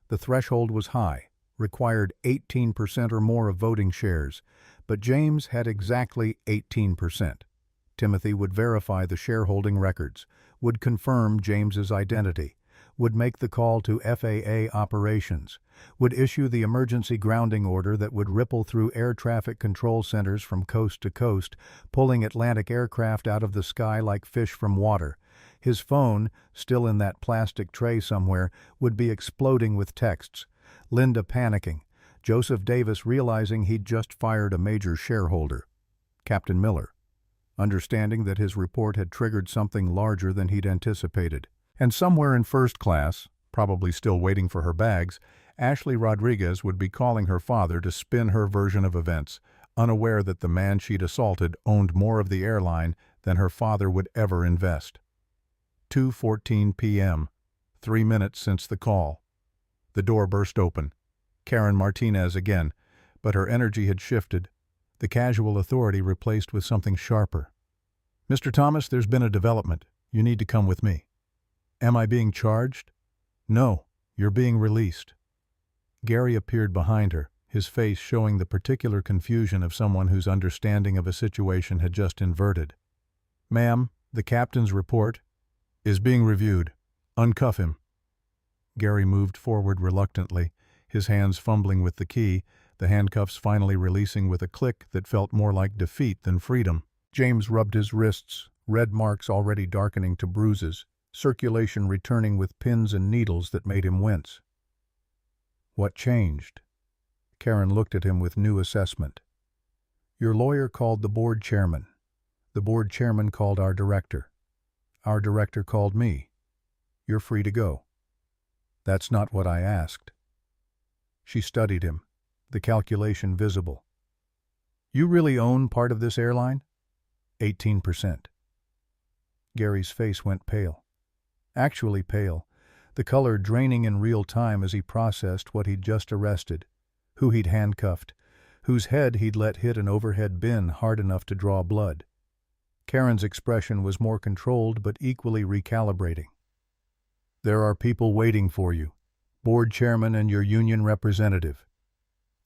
The threshold was high, required 18% or more of voting shares, but James had exactly 18%. Timothy would verify the shareholding records, would confirm James's identity, would make the call to FAA operations, would issue the emergency grounding order that would ripple through air traffic control centers from coast to coast, pulling Atlantic aircraft out of the sky like fish from water. His phone, still in that plastic tray somewhere, would be exploding with texts. Linda panicking. Joseph Davis realizing he'd just fired a major shareholder. Captain Miller, understanding that his report had triggered something larger than he'd anticipated. And somewhere in first class, probably still waiting for her bags, Ashley Rodriguez would be calling her father to spin her version of events, unaware that the man she'd assaulted owned more of the airline than her father would ever invest. 2:14 p.m., 3 minutes since the call. The door burst open. Karen Martinez again, but her energy had shifted, the casual authority replaced with something sharper. "Mr. Thomas, there's been a development. You need to come with me." "Am I being charged?" "No, you're being released." Gary appeared behind her, his face showing the particular confusion of someone whose understanding of a situation had just inverted. "Ma'am, the captain's report is being reviewed. Uncuff him." Gary moved forward reluctantly, his hands fumbling with the key, the handcuffs finally releasing with a click that felt more like defeat than freedom. James rubbed his wrists, red marks already darkening to bruises, circulation returning with pins and needles that made him wince. What changed? Karen looked at him with new assessment. Your lawyer called the board chairman. The board chairman called our director. Our director called me. You're free to go. That's not what I asked. She studied him, the calculation visible. You really own part of this airline? 18%. Gary's face went pale. Actually pale, the color draining in real time as he processed what he'd just arrested, who he'd handcuffed, whose head he'd let hit an overhead bin hard enough to draw blood. Karen's expression was more controlled but equally recalibrating. There are people waiting for you, board chairman and your union representative.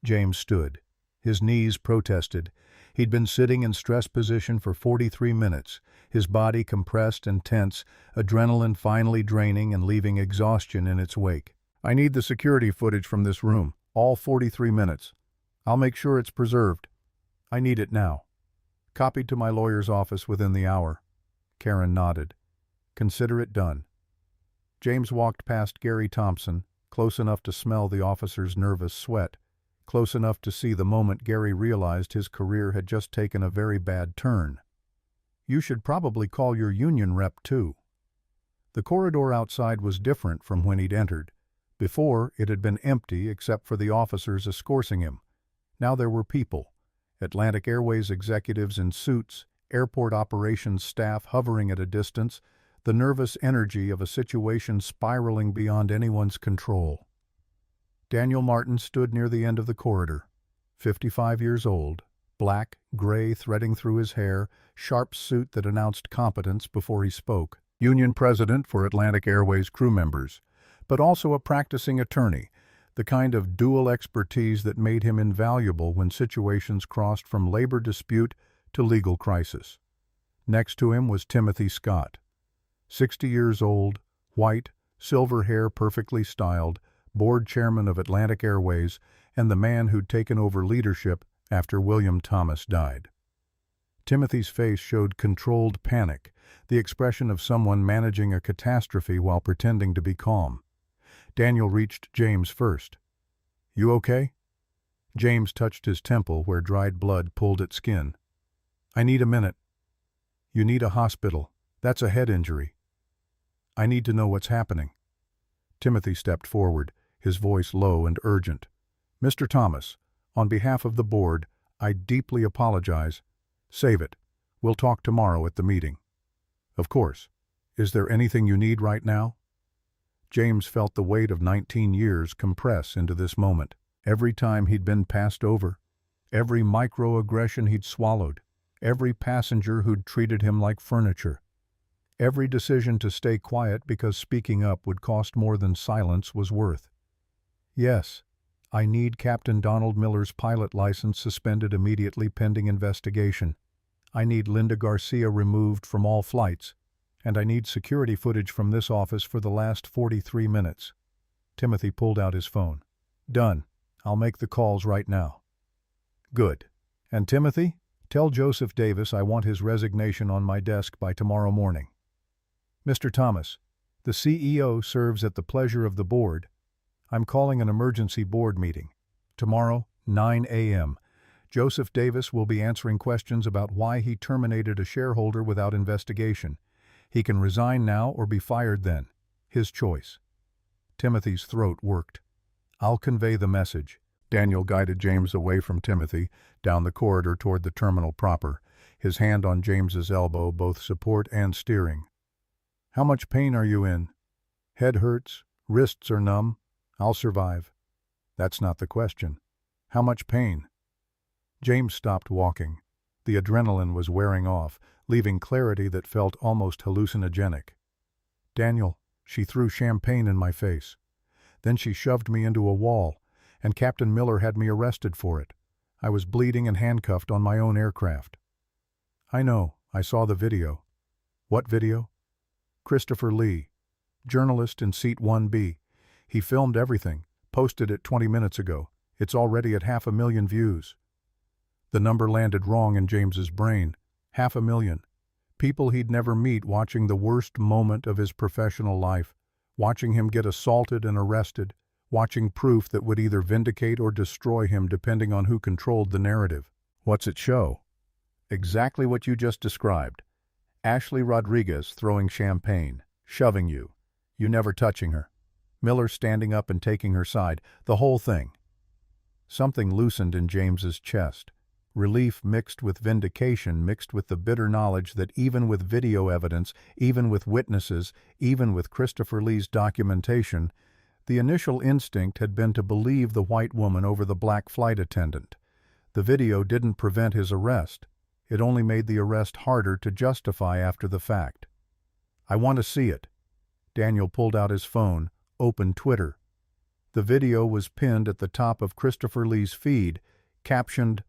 James stood. His knees protested. He'd been sitting in stress position for 43 minutes, his body compressed and tense, adrenaline finally draining and leaving exhaustion in its wake. I need the security footage from this room, all 43 minutes. I'll make sure it's preserved. I need it now. Copied to my lawyer's office within the hour. Karen nodded. Consider it done. James walked past Gary Thompson, close enough to smell the officer's nervous sweat, close enough to see the moment Gary realized his career had just taken a very bad turn. You should probably call your union rep too. The corridor outside was different from when he'd entered. Before, it had been empty except for the officers escorting him. Now there were people. Atlantic Airways executives in suits, airport operations staff hovering at a distance, the nervous energy of a situation spiraling beyond anyone's control. Daniel Martin stood near the end of the corridor, 55 years old, black, gray threading through his hair, sharp suit that announced competence before he spoke. Union president for Atlantic Airways crew members, but also a practicing attorney, the kind of dual expertise that made him invaluable when situations crossed from labor dispute to legal crisis. Next to him was Timothy Scott, 60 years old, white, silver hair perfectly styled, board chairman of Atlantic Airways, and the man who'd taken over leadership after William Thomas died. Timothy's face showed controlled panic, the expression of someone managing a catastrophe while pretending to be calm. Daniel reached James first. You okay? James touched his temple where dried blood pulled at skin. I need a minute. You need a hospital. That's a head injury. I need to know what's happening. Timothy stepped forward, his voice low and urgent. Mr. Thomas, on behalf of the board, I deeply apologize. Save it. We'll talk tomorrow at the meeting. Of course. Is there anything you need right now? James felt the weight of 19 years compress into this moment. Every time he'd been passed over, every microaggression he'd swallowed, every passenger who'd treated him like furniture, every decision to stay quiet because speaking up would cost more than silence was worth. Yes, I need Captain Donald Miller's pilot license suspended immediately pending investigation. I need Linda Garcia removed from all flights, and I need security footage from this office for the last 43 minutes. Timothy pulled out his phone. Done. I'll make the calls right now. Good. And Timothy, tell Joseph Davis I want his resignation on my desk by tomorrow morning. Mr. Thomas, the CEO serves at the pleasure of the board. I'm calling an emergency board meeting. Tomorrow, 9 a.m. Joseph Davis will be answering questions about why he terminated a shareholder without investigation. He can resign now or be fired then. His choice. Timothy's throat worked. I'll convey the message. Daniel guided James away from Timothy, down the corridor toward the terminal proper, his hand on James's elbow, both support and steering. How much pain are you in? Head hurts, wrists are numb. I'll survive. That's not the question. How much pain? James stopped walking. The adrenaline was wearing off, leaving clarity that felt almost hallucinogenic. Daniel, she threw champagne in my face. Then she shoved me into a wall, and Captain Miller had me arrested for it. I was bleeding and handcuffed on my own aircraft. I know, I saw the video. What video? Christopher Lee, journalist in seat 1B. He filmed everything, posted it 20 minutes ago. It's already at 500,000 views. The number landed wrong in James's brain. 500,000. People he'd never meet watching the worst moment of his professional life, watching him get assaulted and arrested, watching proof that would either vindicate or destroy him depending on who controlled the narrative. What's it show? Exactly what you just described. Ashley Rodriguez throwing champagne, shoving you, you never touching her. Miller standing up and taking her side, the whole thing. Something loosened in James's chest. Relief mixed with vindication, mixed with the bitter knowledge that even with video evidence, even with witnesses, even with Christopher Lee's documentation, the initial instinct had been to believe the white woman over the black flight attendant. The video didn't prevent his arrest. It only made the arrest harder to justify after the fact. I want to see it. Daniel pulled out his phone, opened Twitter. The video was pinned at the top of Christopher Lee's feed, captioned,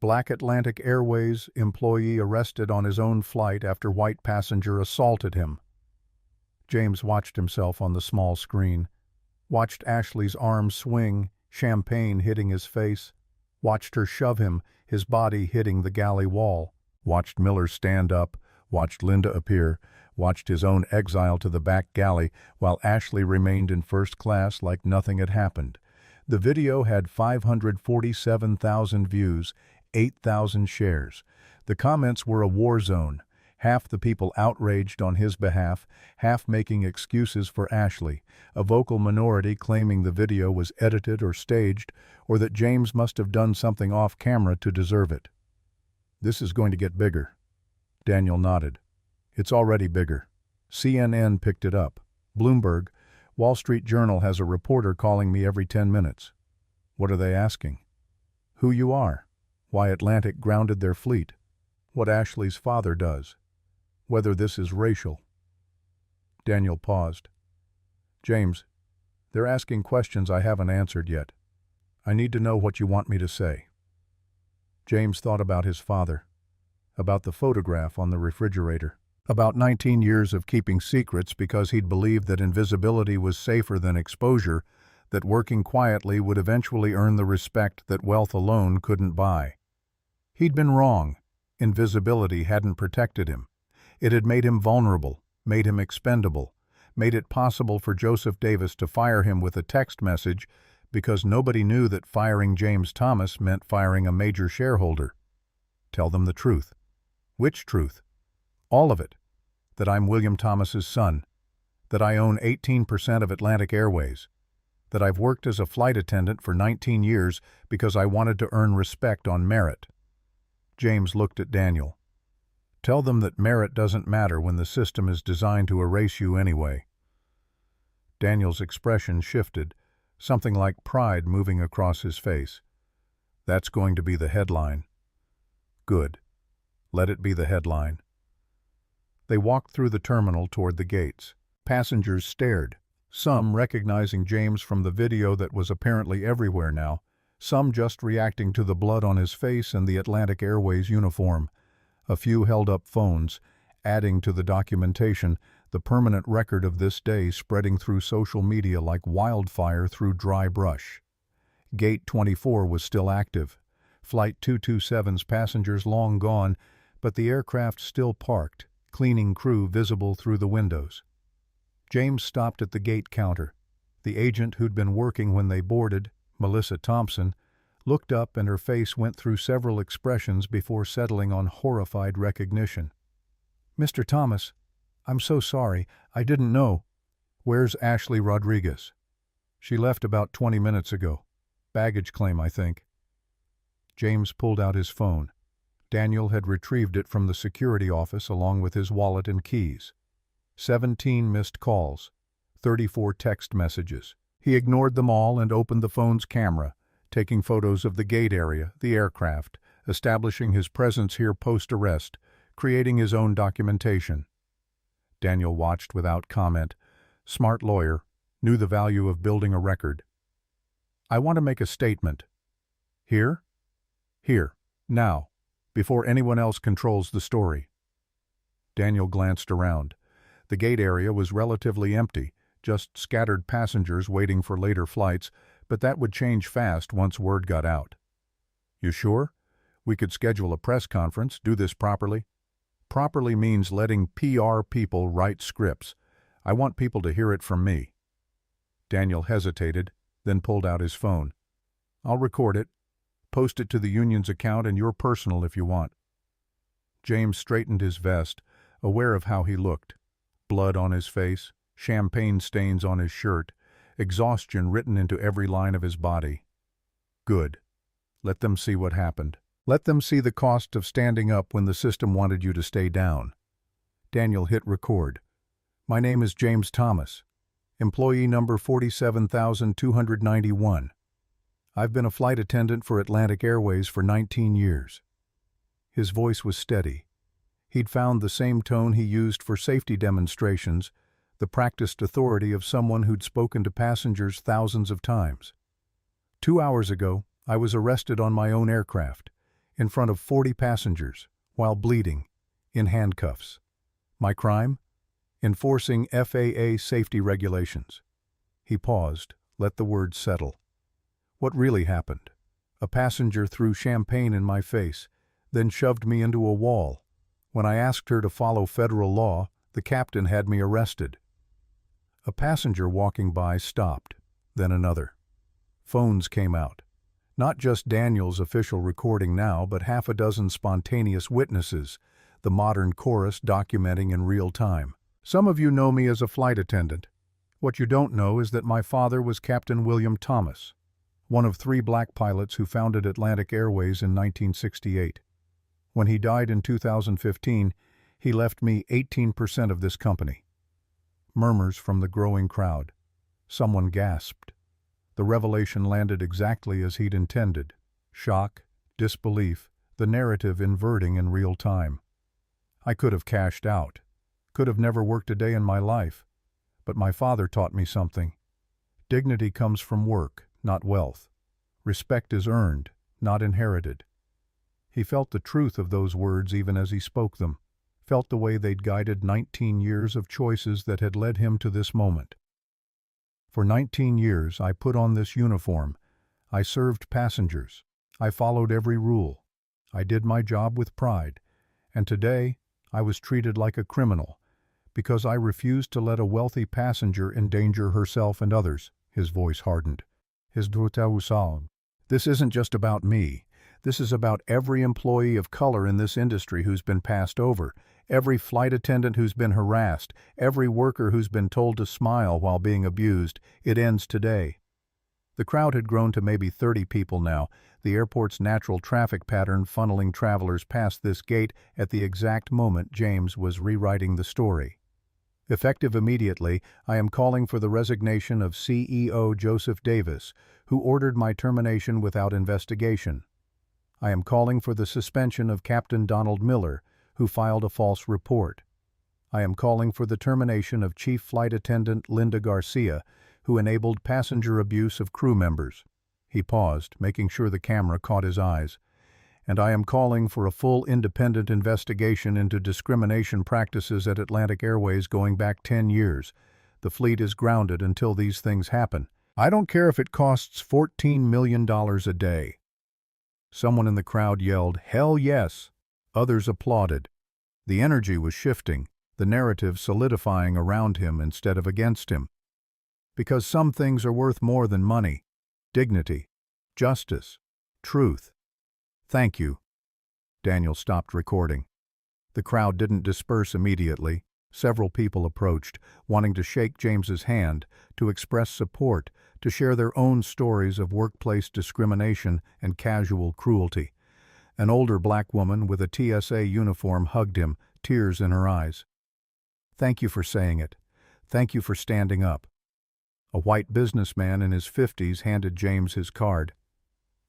"Black Atlantic Airways employee arrested on his own flight after white passenger assaulted him." James watched himself on the small screen, watched Ashley's arm swing, champagne hitting his face, watched her shove him, his body hitting the galley wall, watched Miller stand up, watched Linda appear, watched his own exile to the back galley while Ashley remained in first class like nothing had happened. The video had 547,000 views, 8,000 shares. The comments were a war zone, half the people outraged on his behalf, half making excuses for Ashley, a vocal minority claiming the video was edited or staged, or that James must have done something off camera to deserve it. "This is going to get bigger." Daniel nodded. "It's already bigger. CNN picked it up. Bloomberg, Wall Street Journal has a reporter calling me every 10 minutes. What are they asking? Who you are, why Atlantic grounded their fleet, what Ashley's father does, whether this is racial." Daniel paused. "James, they're asking questions I haven't answered yet. I need to know what you want me to say." James thought about his father, about the photograph on the refrigerator, about 19 years of keeping secrets because he'd believed that invisibility was safer than exposure, that working quietly would eventually earn the respect that wealth alone couldn't buy. He'd been wrong. Invisibility hadn't protected him. It had made him vulnerable, made him expendable, made it possible for Joseph Davis to fire him with a text message because nobody knew that firing James Thomas meant firing a major shareholder. Tell them the truth. Which truth? All of it. That I'm William Thomas's son. That I own 18% of Atlantic Airways. That I've worked as a flight attendant for 19 years because I wanted to earn respect on merit. James looked at Daniel. Tell them that merit doesn't matter when the system is designed to erase you anyway. Daniel's expression shifted, something like pride moving across his face. That's going to be the headline. Good. Let it be the headline. They walked through the terminal toward the gates. Passengers stared, some recognizing James from the video that was apparently everywhere now, some just reacting to the blood on his face and the Atlantic Airways uniform. A few held up phones, adding to the documentation, the permanent record of this day spreading through social media like wildfire through dry brush. Gate 24 was still active. Flight 227's passengers long gone, but the aircraft still parked, cleaning crew visible through the windows. James stopped at the gate counter. The agent who'd been working when they boarded, Melissa Thompson, looked up and her face went through several expressions before settling on horrified recognition. "Mr. Thomas, I'm so sorry. I didn't know." "Where's Ashley Rodriguez?" "She left about 20 minutes ago. Baggage claim, I think." James pulled out his phone. Daniel had retrieved it from the security office along with his wallet and keys. 17 missed calls, 34 text messages. He ignored them all and opened the phone's camera, taking photos of the gate area, the aircraft, establishing his presence here post-arrest, creating his own documentation. Daniel watched without comment. Smart lawyer, knew the value of building a record. "I want to make a statement." "Here?" "Here, now, before anyone else controls the story." Daniel glanced around. The gate area was relatively empty, just scattered passengers waiting for later flights, but that would change fast once word got out. You sure? We could schedule a press conference, do this properly. Properly means letting PR people write scripts. I want people to hear it from me. Daniel hesitated, then pulled out his phone. I'll record it, post it to the union's account and your personal if you want. James straightened his vest, aware of how he looked. Blood on his face, champagne stains on his shirt, exhaustion written into every line of his body. Good. Let them see what happened. Let them see the cost of standing up when the system wanted you to stay down. Daniel hit record. My name is James Thomas, employee number 47,291. I've been a flight attendant for Atlantic Airways for 19 years. His voice was steady. He'd found the same tone he used for safety demonstrations, the practiced authority of someone who'd spoken to passengers thousands of times. 2 hours ago, I was arrested on my own aircraft, in front of 40 passengers, while bleeding, in handcuffs. My crime? Enforcing FAA safety regulations. He paused, let the words settle. What really happened? A passenger threw champagne in my face, then shoved me into a wall. When I asked her to follow federal law, the captain had me arrested. A passenger walking by stopped, then another. Phones came out. Not just Daniel's official recording now, but half a dozen spontaneous witnesses, the modern chorus documenting in real time. Some of you know me as a flight attendant. What you don't know is that my father was Captain William Thomas, one of 3 black pilots who founded Atlantic Airways in 1968. When he died in 2015, he left me 18% of this company. Murmurs from the growing crowd. Someone gasped. The revelation landed exactly as he'd intended. Shock, disbelief, the narrative inverting in real time. I could have cashed out, could have never worked a day in my life, but my father taught me something. Dignity comes from work, not wealth. Respect is earned, not inherited. He felt the truth of those words even as he spoke them, felt the way they'd guided 19 years of choices that had led him to this moment. For 19 years, I put on this uniform. I served passengers. I followed every rule. I did my job with pride. And today, I was treated like a criminal because I refused to let a wealthy passenger endanger herself and others. His voice hardened. This isn't just about me. This is about every employee of color in this industry who's been passed over, every flight attendant who's been harassed, every worker who's been told to smile while being abused. It ends today. The crowd had grown to maybe 30 people now, the airport's natural traffic pattern funneling travelers past this gate at the exact moment James was rewriting the story. Effective immediately, I am calling for the resignation of CEO Joseph Davis, who ordered my termination without investigation. I am calling for the suspension of Captain Donald Miller, who filed a false report. I am calling for the termination of Chief Flight Attendant Linda Garcia, who enabled passenger abuse of crew members. He paused, making sure the camera caught his eyes. And I am calling for a full independent investigation into discrimination practices at Atlantic Airways going back 10 years. The fleet is grounded until these things happen. I don't care if it costs $14 million a day. Someone in the crowd yelled, "Hell yes!" Others applauded. The energy was shifting, the narrative solidifying around him instead of against him. Because some things are worth more than money. Dignity, justice, truth. Thank you. Daniel stopped recording. The crowd didn't disperse immediately. Several people approached, wanting to shake James's hand, to express support, to share their own stories of workplace discrimination and casual cruelty. An older black woman with a TSA uniform hugged him, tears in her eyes. Thank you for saying it. Thank you for standing up. A white businessman in his 50s handed James his card.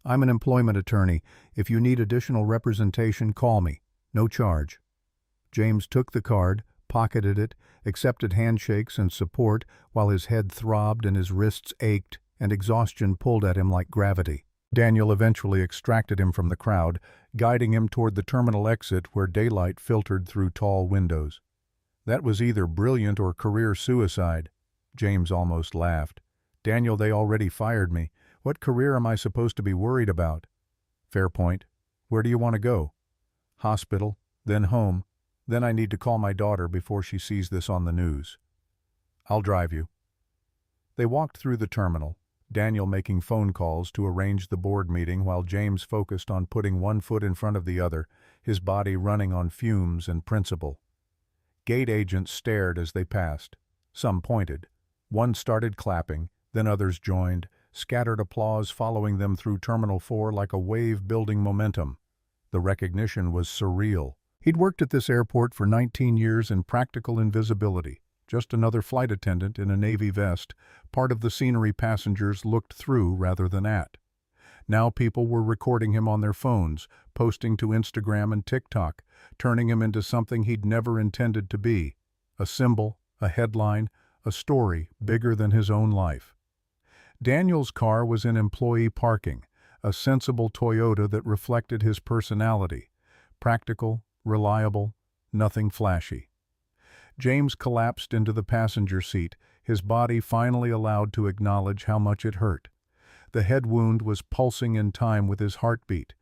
I'm an employment attorney. If you need additional representation, call me. No charge. James took the card, pocketed it, accepted handshakes and support while his head throbbed and his wrists ached and exhaustion pulled at him like gravity. Daniel eventually extracted him from the crowd, guiding him toward the terminal exit where daylight filtered through tall windows. That was either brilliant or career suicide. James almost laughed. Daniel, they already fired me. What career am I supposed to be worried about? Fair point. Where do you want to go? Hospital, then home. Then I need to call my daughter before she sees this on the news. I'll drive you. They walked through the terminal, Daniel making phone calls to arrange the board meeting while James focused on putting one foot in front of the other, his body running on fumes and principle. Gate agents stared as they passed. Some pointed. One started clapping, then others joined, scattered applause following them through Terminal 4 like a wave building momentum. The recognition was surreal. He'd worked at this airport for 19 years in practical invisibility, just another flight attendant in a Navy vest, part of the scenery passengers looked through rather than at. Now people were recording him on their phones, posting to Instagram and TikTok, turning him into something he'd never intended to be, a symbol, a headline, a story bigger than his own life. Daniel's car was in employee parking, a sensible Toyota that reflected his personality, practical, reliable, nothing flashy. James collapsed into the passenger seat, his body finally allowed to acknowledge how much it hurt. The head wound was pulsing in time with his heartbeat.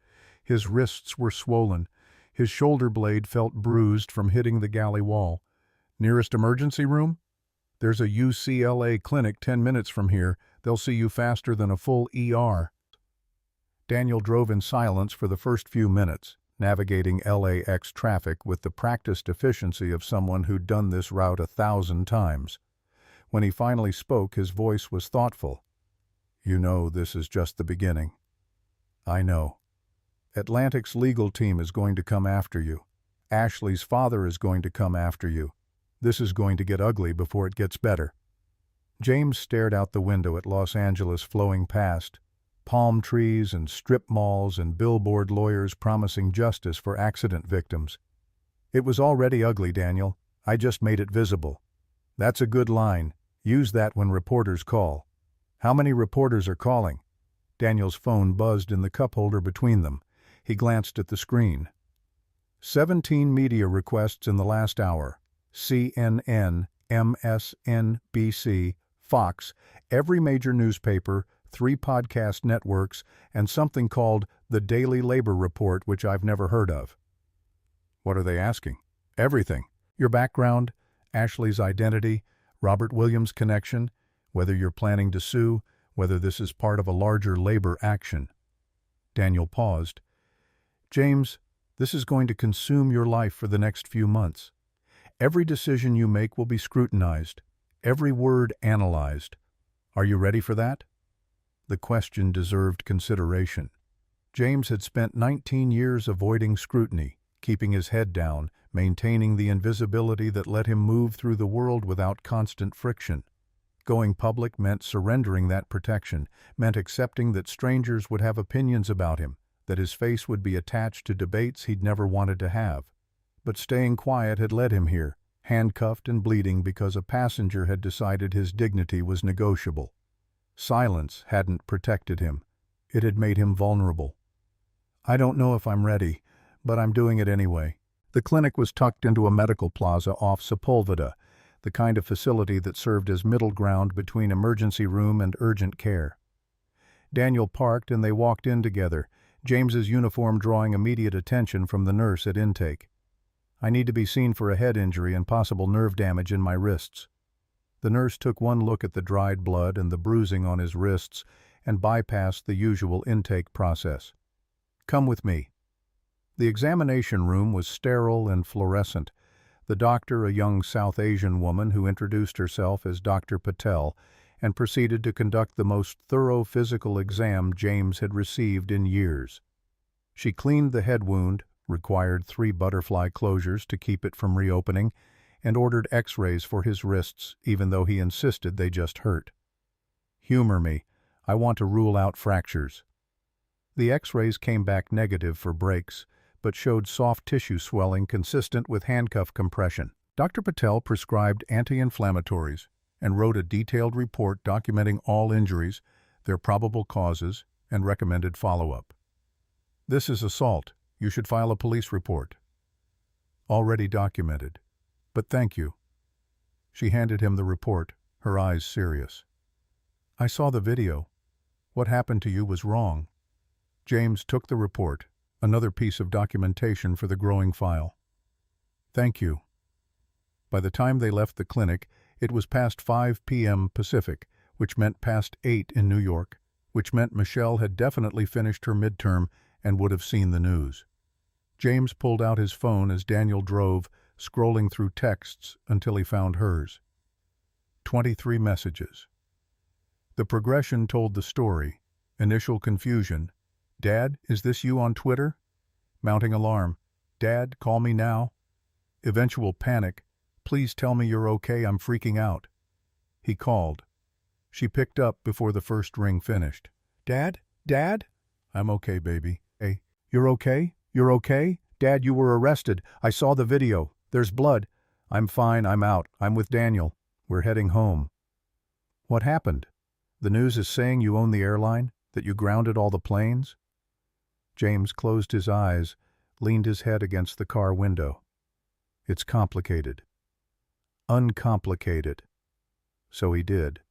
His wrists were swollen. His shoulder blade felt bruised from hitting the galley wall. Nearest emergency room? There's a UCLA clinic 10 minutes from here. They'll see you faster than a full ER. Daniel drove in silence for the first few minutes, navigating LAX traffic with the practiced efficiency of someone who'd done this route 1,000 times. When he finally spoke, his voice was thoughtful. You know, this is just the beginning. I know. Atlantic's legal team is going to come after you. Ashley's father is going to come after you. This is going to get ugly before it gets better. James stared out the window at Los Angeles flowing past, palm trees and strip malls and billboard lawyers promising justice for accident victims. It was already ugly, Daniel. I just made it visible. That's a good line. Use that when reporters call. How many reporters are calling? Daniel's phone buzzed in the cup holder between them. He glanced at the screen. 17 media requests in the last hour. CNN, MSNBC, Fox, every major newspaper, 3 podcast networks, and something called the Daily Labor Report, which I've never heard of. What are they asking? Everything. Your background, Ashley's identity, Robert Williams' connection, whether you're planning to sue, whether this is part of a larger labor action. Daniel paused. James, this is going to consume your life for the next few months. Every decision you make will be scrutinized, every word analyzed. Are you ready for that? The question deserved consideration. James had spent 19 years avoiding scrutiny, keeping his head down, maintaining the invisibility that let him move through the world without constant friction. Going public meant surrendering that protection, meant accepting that strangers would have opinions about him, that his face would be attached to debates he'd never wanted to have. But staying quiet had led him here, handcuffed and bleeding because a passenger had decided his dignity was negotiable. Silence hadn't protected him. It had made him vulnerable. I don't know if I'm ready, but I'm doing it anyway. The clinic was tucked into a medical plaza off Sepulveda, the kind of facility that served as middle ground between emergency room and urgent care. Daniel parked and they walked in together, James's uniform drawing immediate attention from the nurse at intake. I need to be seen for a head injury and possible nerve damage in my wrists. The nurse took one look at the dried blood and the bruising on his wrists and bypassed the usual intake process. Come with me. The examination room was sterile and fluorescent. The doctor, a young South Asian woman who introduced herself as Dr. Patel, and proceeded to conduct the most thorough physical exam James had received in years. She cleaned the head wound, required 3 butterfly closures to keep it from reopening, and ordered x-rays for his wrists, even though he insisted they just hurt. Humor me. I want to rule out fractures. The x-rays came back negative for breaks, but showed soft tissue swelling consistent with handcuff compression. Dr. Patel prescribed anti-inflammatories and wrote a detailed report documenting all injuries, their probable causes, and recommended follow-up. This is assault. You should file a police report. Already documented. But thank you. She handed him the report. her eyes serious. "I saw the video. What happened to you was wrong." James took the report, another piece of documentation for the growing file. "Thank you." By the time they left the clinic, it was past 5 p.m. Pacific, which meant past 8 in New York, which meant Michelle had definitely finished her midterm and would have seen the news. James pulled out his phone as Daniel drove, scrolling through texts until he found hers. 23 messages. The progression told the story. Initial confusion. "Dad, is this you on Twitter?" Mounting alarm. "Dad, call me now." Eventual panic. "Please tell me you're okay, I'm freaking out." He called. She picked up before the first ring finished. "Dad? Dad?" "I'm okay, baby." "Hey, you're okay? You're okay? Dad, you were arrested. I saw the video. There's blood." "I'm fine, I'm out. I'm with Daniel. We're heading home." "What happened? The news is saying you own the airline? That you grounded all the planes?" James closed his eyes, leaned his head against the car window. "It's complicated. Uncomplicated." So he did.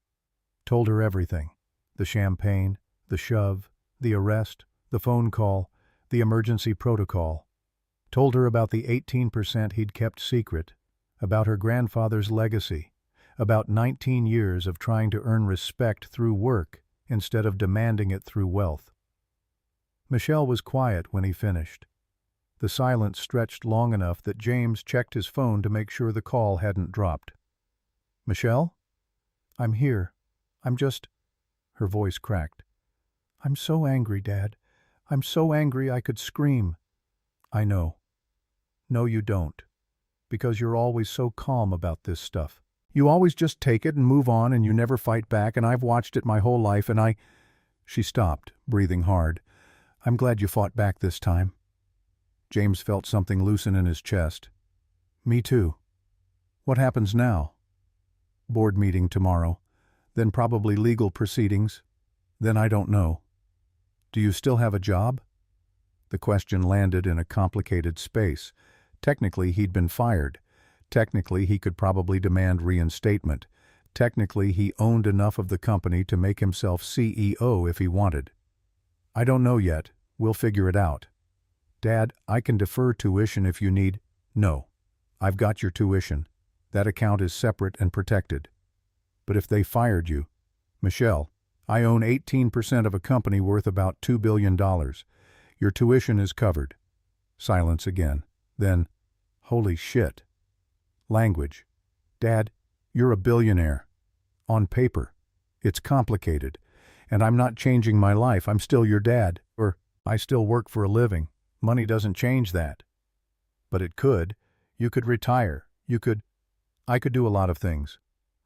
Told her everything. The champagne, the shove, the arrest, the phone call, the emergency protocol. Told her about the 18% he'd kept secret, about her grandfather's legacy, about 19 years of trying to earn respect through work instead of demanding it through wealth. Michelle was quiet when he finished. The silence stretched long enough that James checked his phone to make sure the call hadn't dropped. "Michelle? I'm here. I'm just—" Her voice cracked. "I'm so angry, Dad. I'm so angry I could scream." "I know." "No, you don't. Because you're always so calm about this stuff. You always just take it and move on and you never fight back, and I've watched it my whole life and I—" She stopped, breathing hard. "I'm glad you fought back this time." James felt something loosen in his chest. "Me too. What happens now?" "Board meeting tomorrow. Then probably legal proceedings. Then I don't know." "Do you still have a job?" The question landed in a complicated space. Technically, he'd been fired. Technically, he could probably demand reinstatement. Technically, he owned enough of the company to make himself CEO if he wanted. "I don't know yet. We'll figure it out." "Dad, I can defer tuition if you need—" "No. I've got your tuition. That account is separate and protected." "But if they fired you—" "Michelle, I own 18% of a company worth about $2 billion. Your tuition is covered." Silence again. Then, "Holy shit." Language. "Dad, you're a billionaire. On paper. It's complicated. And I'm not changing my life. I'm still your dad. Or, I still work for a living. Money doesn't change that." "But it could. You could retire. You could—" "I could do a lot of things.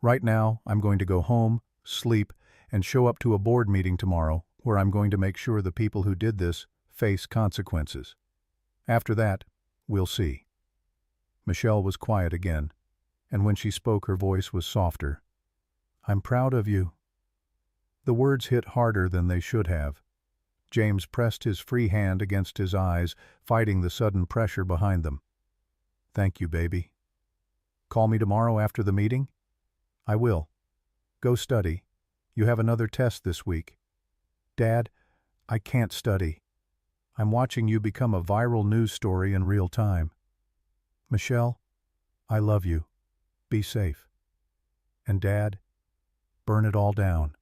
Right now, I'm going to go home, sleep, and show up to a board meeting tomorrow where I'm going to make sure the people who did this face consequences. After that, we'll see." Michelle was quiet again, and when she spoke her voice was softer. "I'm proud of you." The words hit harder than they should have. James pressed his free hand against his eyes, fighting the sudden pressure behind them. "Thank you, baby." "Call me tomorrow after the meeting?" "I will. Go study. You have another test this week." "Dad, I can't study. I'm watching you become a viral news story in real time." "Michelle, I love you. Be safe. And Dad, burn it all down."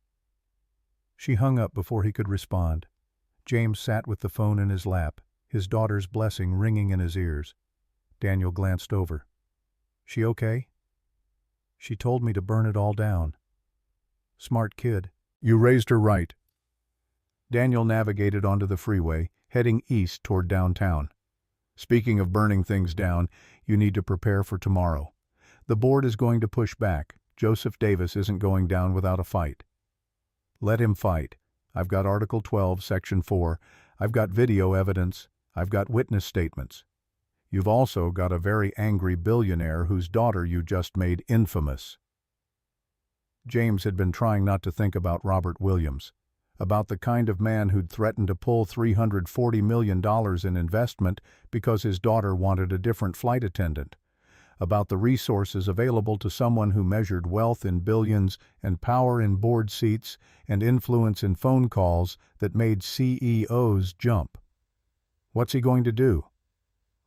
She hung up before he could respond. James sat with the phone in his lap, his daughter's blessing ringing in his ears. Daniel glanced over. "She okay?" "She told me to burn it all down." "Smart kid. You raised her right." Daniel navigated onto the freeway, heading east toward downtown. "Speaking of burning things down, you need to prepare for tomorrow. The board is going to push back. Joseph Davis isn't going down without a fight." "Let him fight. I've got Article 12, Section 4. I've got video evidence. I've got witness statements. You've also got a very angry billionaire whose daughter you just made infamous." James had been trying not to think about Robert Williams, about the kind of man who'd threatened to pull $340 million in investment because his daughter wanted a different flight attendant, about the resources available to someone who measured wealth in billions and power in board seats and influence in phone calls that made CEOs jump. What's he going to do?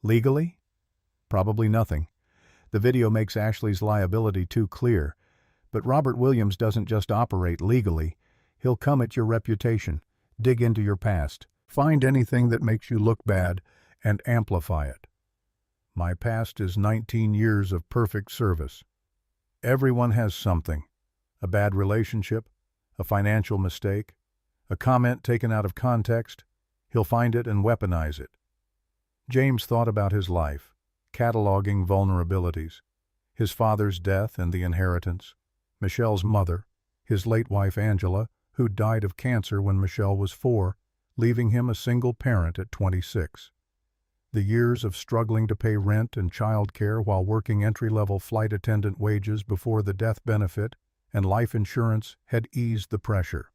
Legally? Probably nothing. The video makes Ashley's liability too clear. But Robert Williams doesn't just operate legally. He'll come at your reputation, dig into your past, find anything that makes you look bad, and amplify it. My past is 19 years of perfect service. Everyone has something. A bad relationship, a financial mistake, a comment taken out of context. He'll find it and weaponize it. James thought about his life, cataloging vulnerabilities. His father's death and the inheritance. Michelle's mother, his late wife Angela, who died of cancer when Michelle was 4, leaving him a single parent at 26. The years of struggling to pay rent and child care while working entry-level flight attendant wages before the death benefit and life insurance had eased the pressure.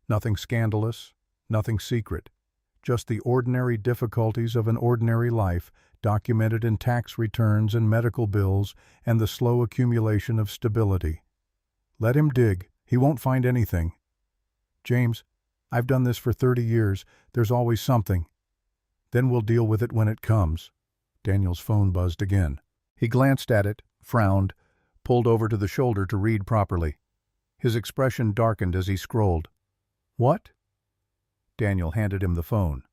Nothing scandalous, nothing secret, just the ordinary difficulties of an ordinary life documented in tax returns and medical bills and the slow accumulation of stability. Let him dig. He won't find anything. James, I've done this for 30 years. There's always something. Then we'll deal with it when it comes. Daniel's phone buzzed again. He glanced at it, frowned, pulled over to the shoulder to read properly. His expression darkened as he scrolled. What? Daniel handed him the phone.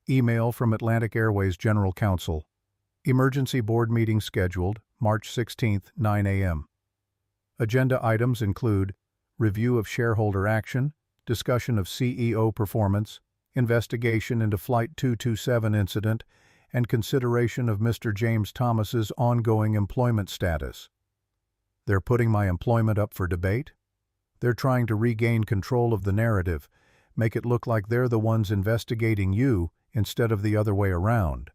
Email from Atlantic Airways General Counsel. Emergency board meeting scheduled, March 16th, 9 a.m. Agenda items include review of shareholder action, discussion of CEO performance, investigation into Flight 227 incident, and consideration of Mr. James Thomas's ongoing employment status. They're putting my employment up for debate? They're trying to regain control of the narrative, make it look like they're the ones investigating you instead of the other way around.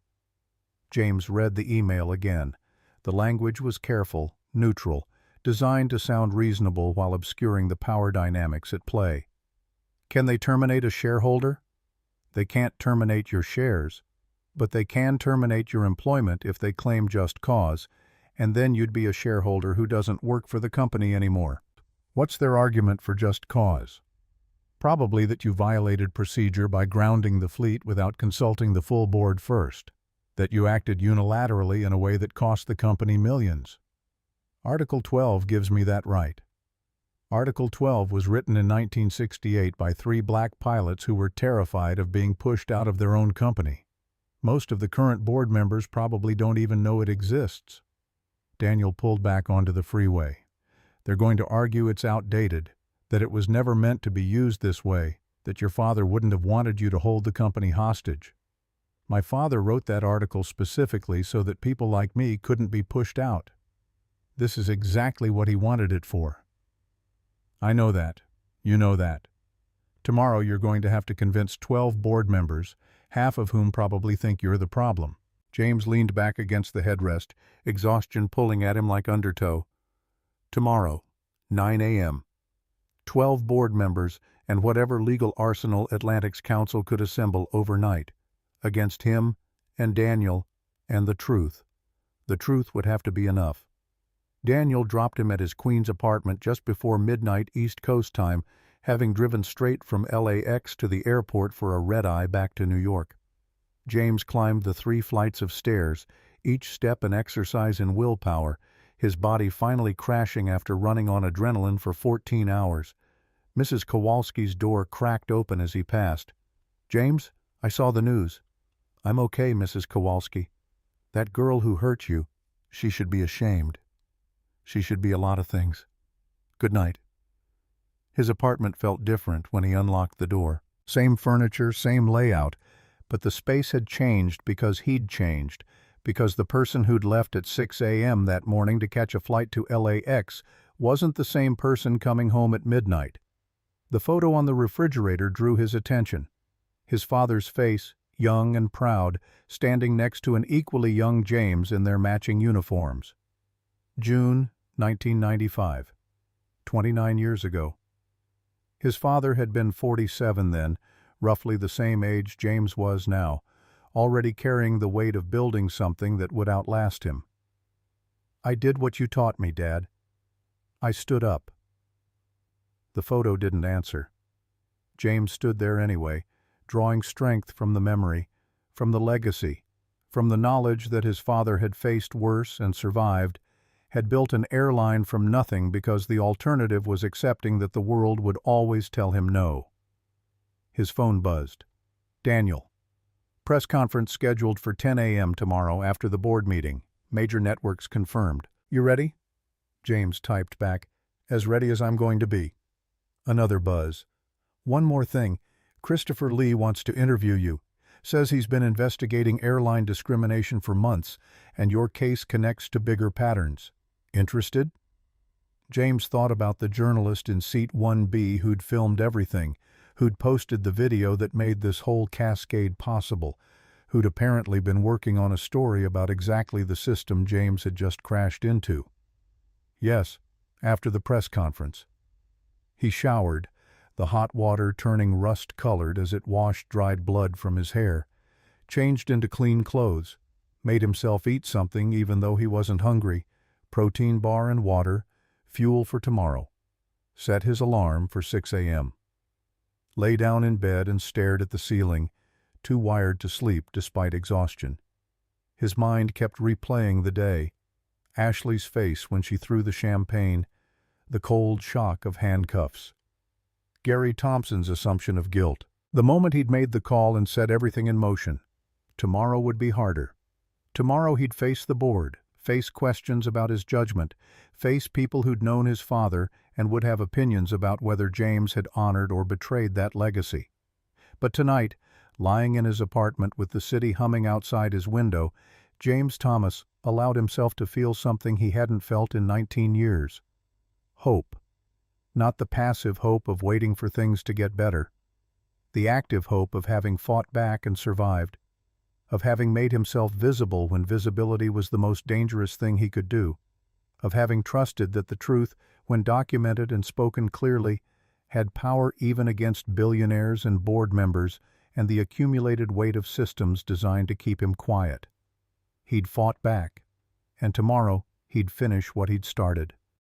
James read the email again. The language was careful, neutral, designed to sound reasonable while obscuring the power dynamics at play. Can they terminate a shareholder? They can't terminate your shares, but they can terminate your employment if they claim just cause, and then you'd be a shareholder who doesn't work for the company anymore. What's their argument for just cause? Probably that you violated procedure by grounding the fleet without consulting the full board first, that you acted unilaterally in a way that cost the company millions. Article 12 gives me that right. Article 12 was written in 1968 by 3 black pilots who were terrified of being pushed out of their own company. Most of the current board members probably don't even know it exists. Daniel pulled back onto the freeway. They're going to argue it's outdated, that it was never meant to be used this way, that your father wouldn't have wanted you to hold the company hostage. My father wrote that article specifically so that people like me couldn't be pushed out. This is exactly what he wanted it for. I know that. You know that. Tomorrow you're going to have to convince 12 board members, half of whom probably think you're the problem. James leaned back against the headrest, exhaustion pulling at him like undertow. Tomorrow, 9 a.m. 12 board members and whatever legal arsenal Atlantic's counsel could assemble overnight, against him and Daniel and the truth. The truth would have to be enough. Daniel dropped him at his Queens apartment just before midnight East Coast time, having driven straight from LAX to the airport for a red-eye back to New York. James climbed the 3 flights of stairs, each step an exercise in willpower, his body finally crashing after running on adrenaline for 14 hours. Mrs. Kowalski's door cracked open as he passed. "James, I saw the news." "I'm okay, Mrs. Kowalski. That girl who hurt you, she should be ashamed. She should be a lot of things. Good night." His apartment felt different when he unlocked the door. Same furniture, same layout, but the space had changed because he'd changed, because the person who'd left at 6 a.m. that morning to catch a flight to LAX wasn't the same person coming home at midnight. The photo on the refrigerator drew his attention. His father's face, young and proud, standing next to an equally young James in their matching uniforms. June 1995. 29 years ago. His father had been 47 then, roughly the same age James was now, already carrying the weight of building something that would outlast him. I did what you taught me, Dad. I stood up. The photo didn't answer. James stood there anyway, drawing strength from the memory, from the legacy, from the knowledge that his father had faced worse and survived, had built an airline from nothing because the alternative was accepting that the world would always tell him no. His phone buzzed. Daniel. Press conference scheduled for 10 a.m. tomorrow after the board meeting. Major networks confirmed. You ready? James typed back. As ready as I'm going to be. Another buzz. One more thing. Christopher Lee wants to interview you. Says he's been investigating airline discrimination for months, and your case connects to bigger patterns. Interested? James thought about the journalist in seat 1B who'd filmed everything, who'd posted the video that made this whole cascade possible, who'd apparently been working on a story about exactly the system James had just crashed into. Yes, after the press conference. He showered, the hot water turning rust-colored as it washed dried blood from his hair, changed into clean clothes, made himself eat something even though he wasn't hungry, protein bar and water, fuel for tomorrow. Set his alarm for 6 a.m. Lay down in bed and stared at the ceiling, too wired to sleep despite exhaustion. His mind kept replaying the day, Ashley's face when she threw the champagne, the cold shock of handcuffs. Gary Thompson's assumption of guilt. The moment he'd made the call and set everything in motion. Tomorrow would be harder. Tomorrow he'd face the board, face questions about his judgment, face people who'd known his father and would have opinions about whether James had honored or betrayed that legacy. But tonight, lying in his apartment with the city humming outside his window, James Thomas allowed himself to feel something he hadn't felt in 19 years. Hope. Not the passive hope of waiting for things to get better. The active hope of having fought back and survived. Of having made himself visible when visibility was the most dangerous thing he could do. Of having trusted that the truth, when documented and spoken clearly, had power even against billionaires and board members and the accumulated weight of systems designed to keep him quiet. He'd fought back, and tomorrow he'd finish what he'd started.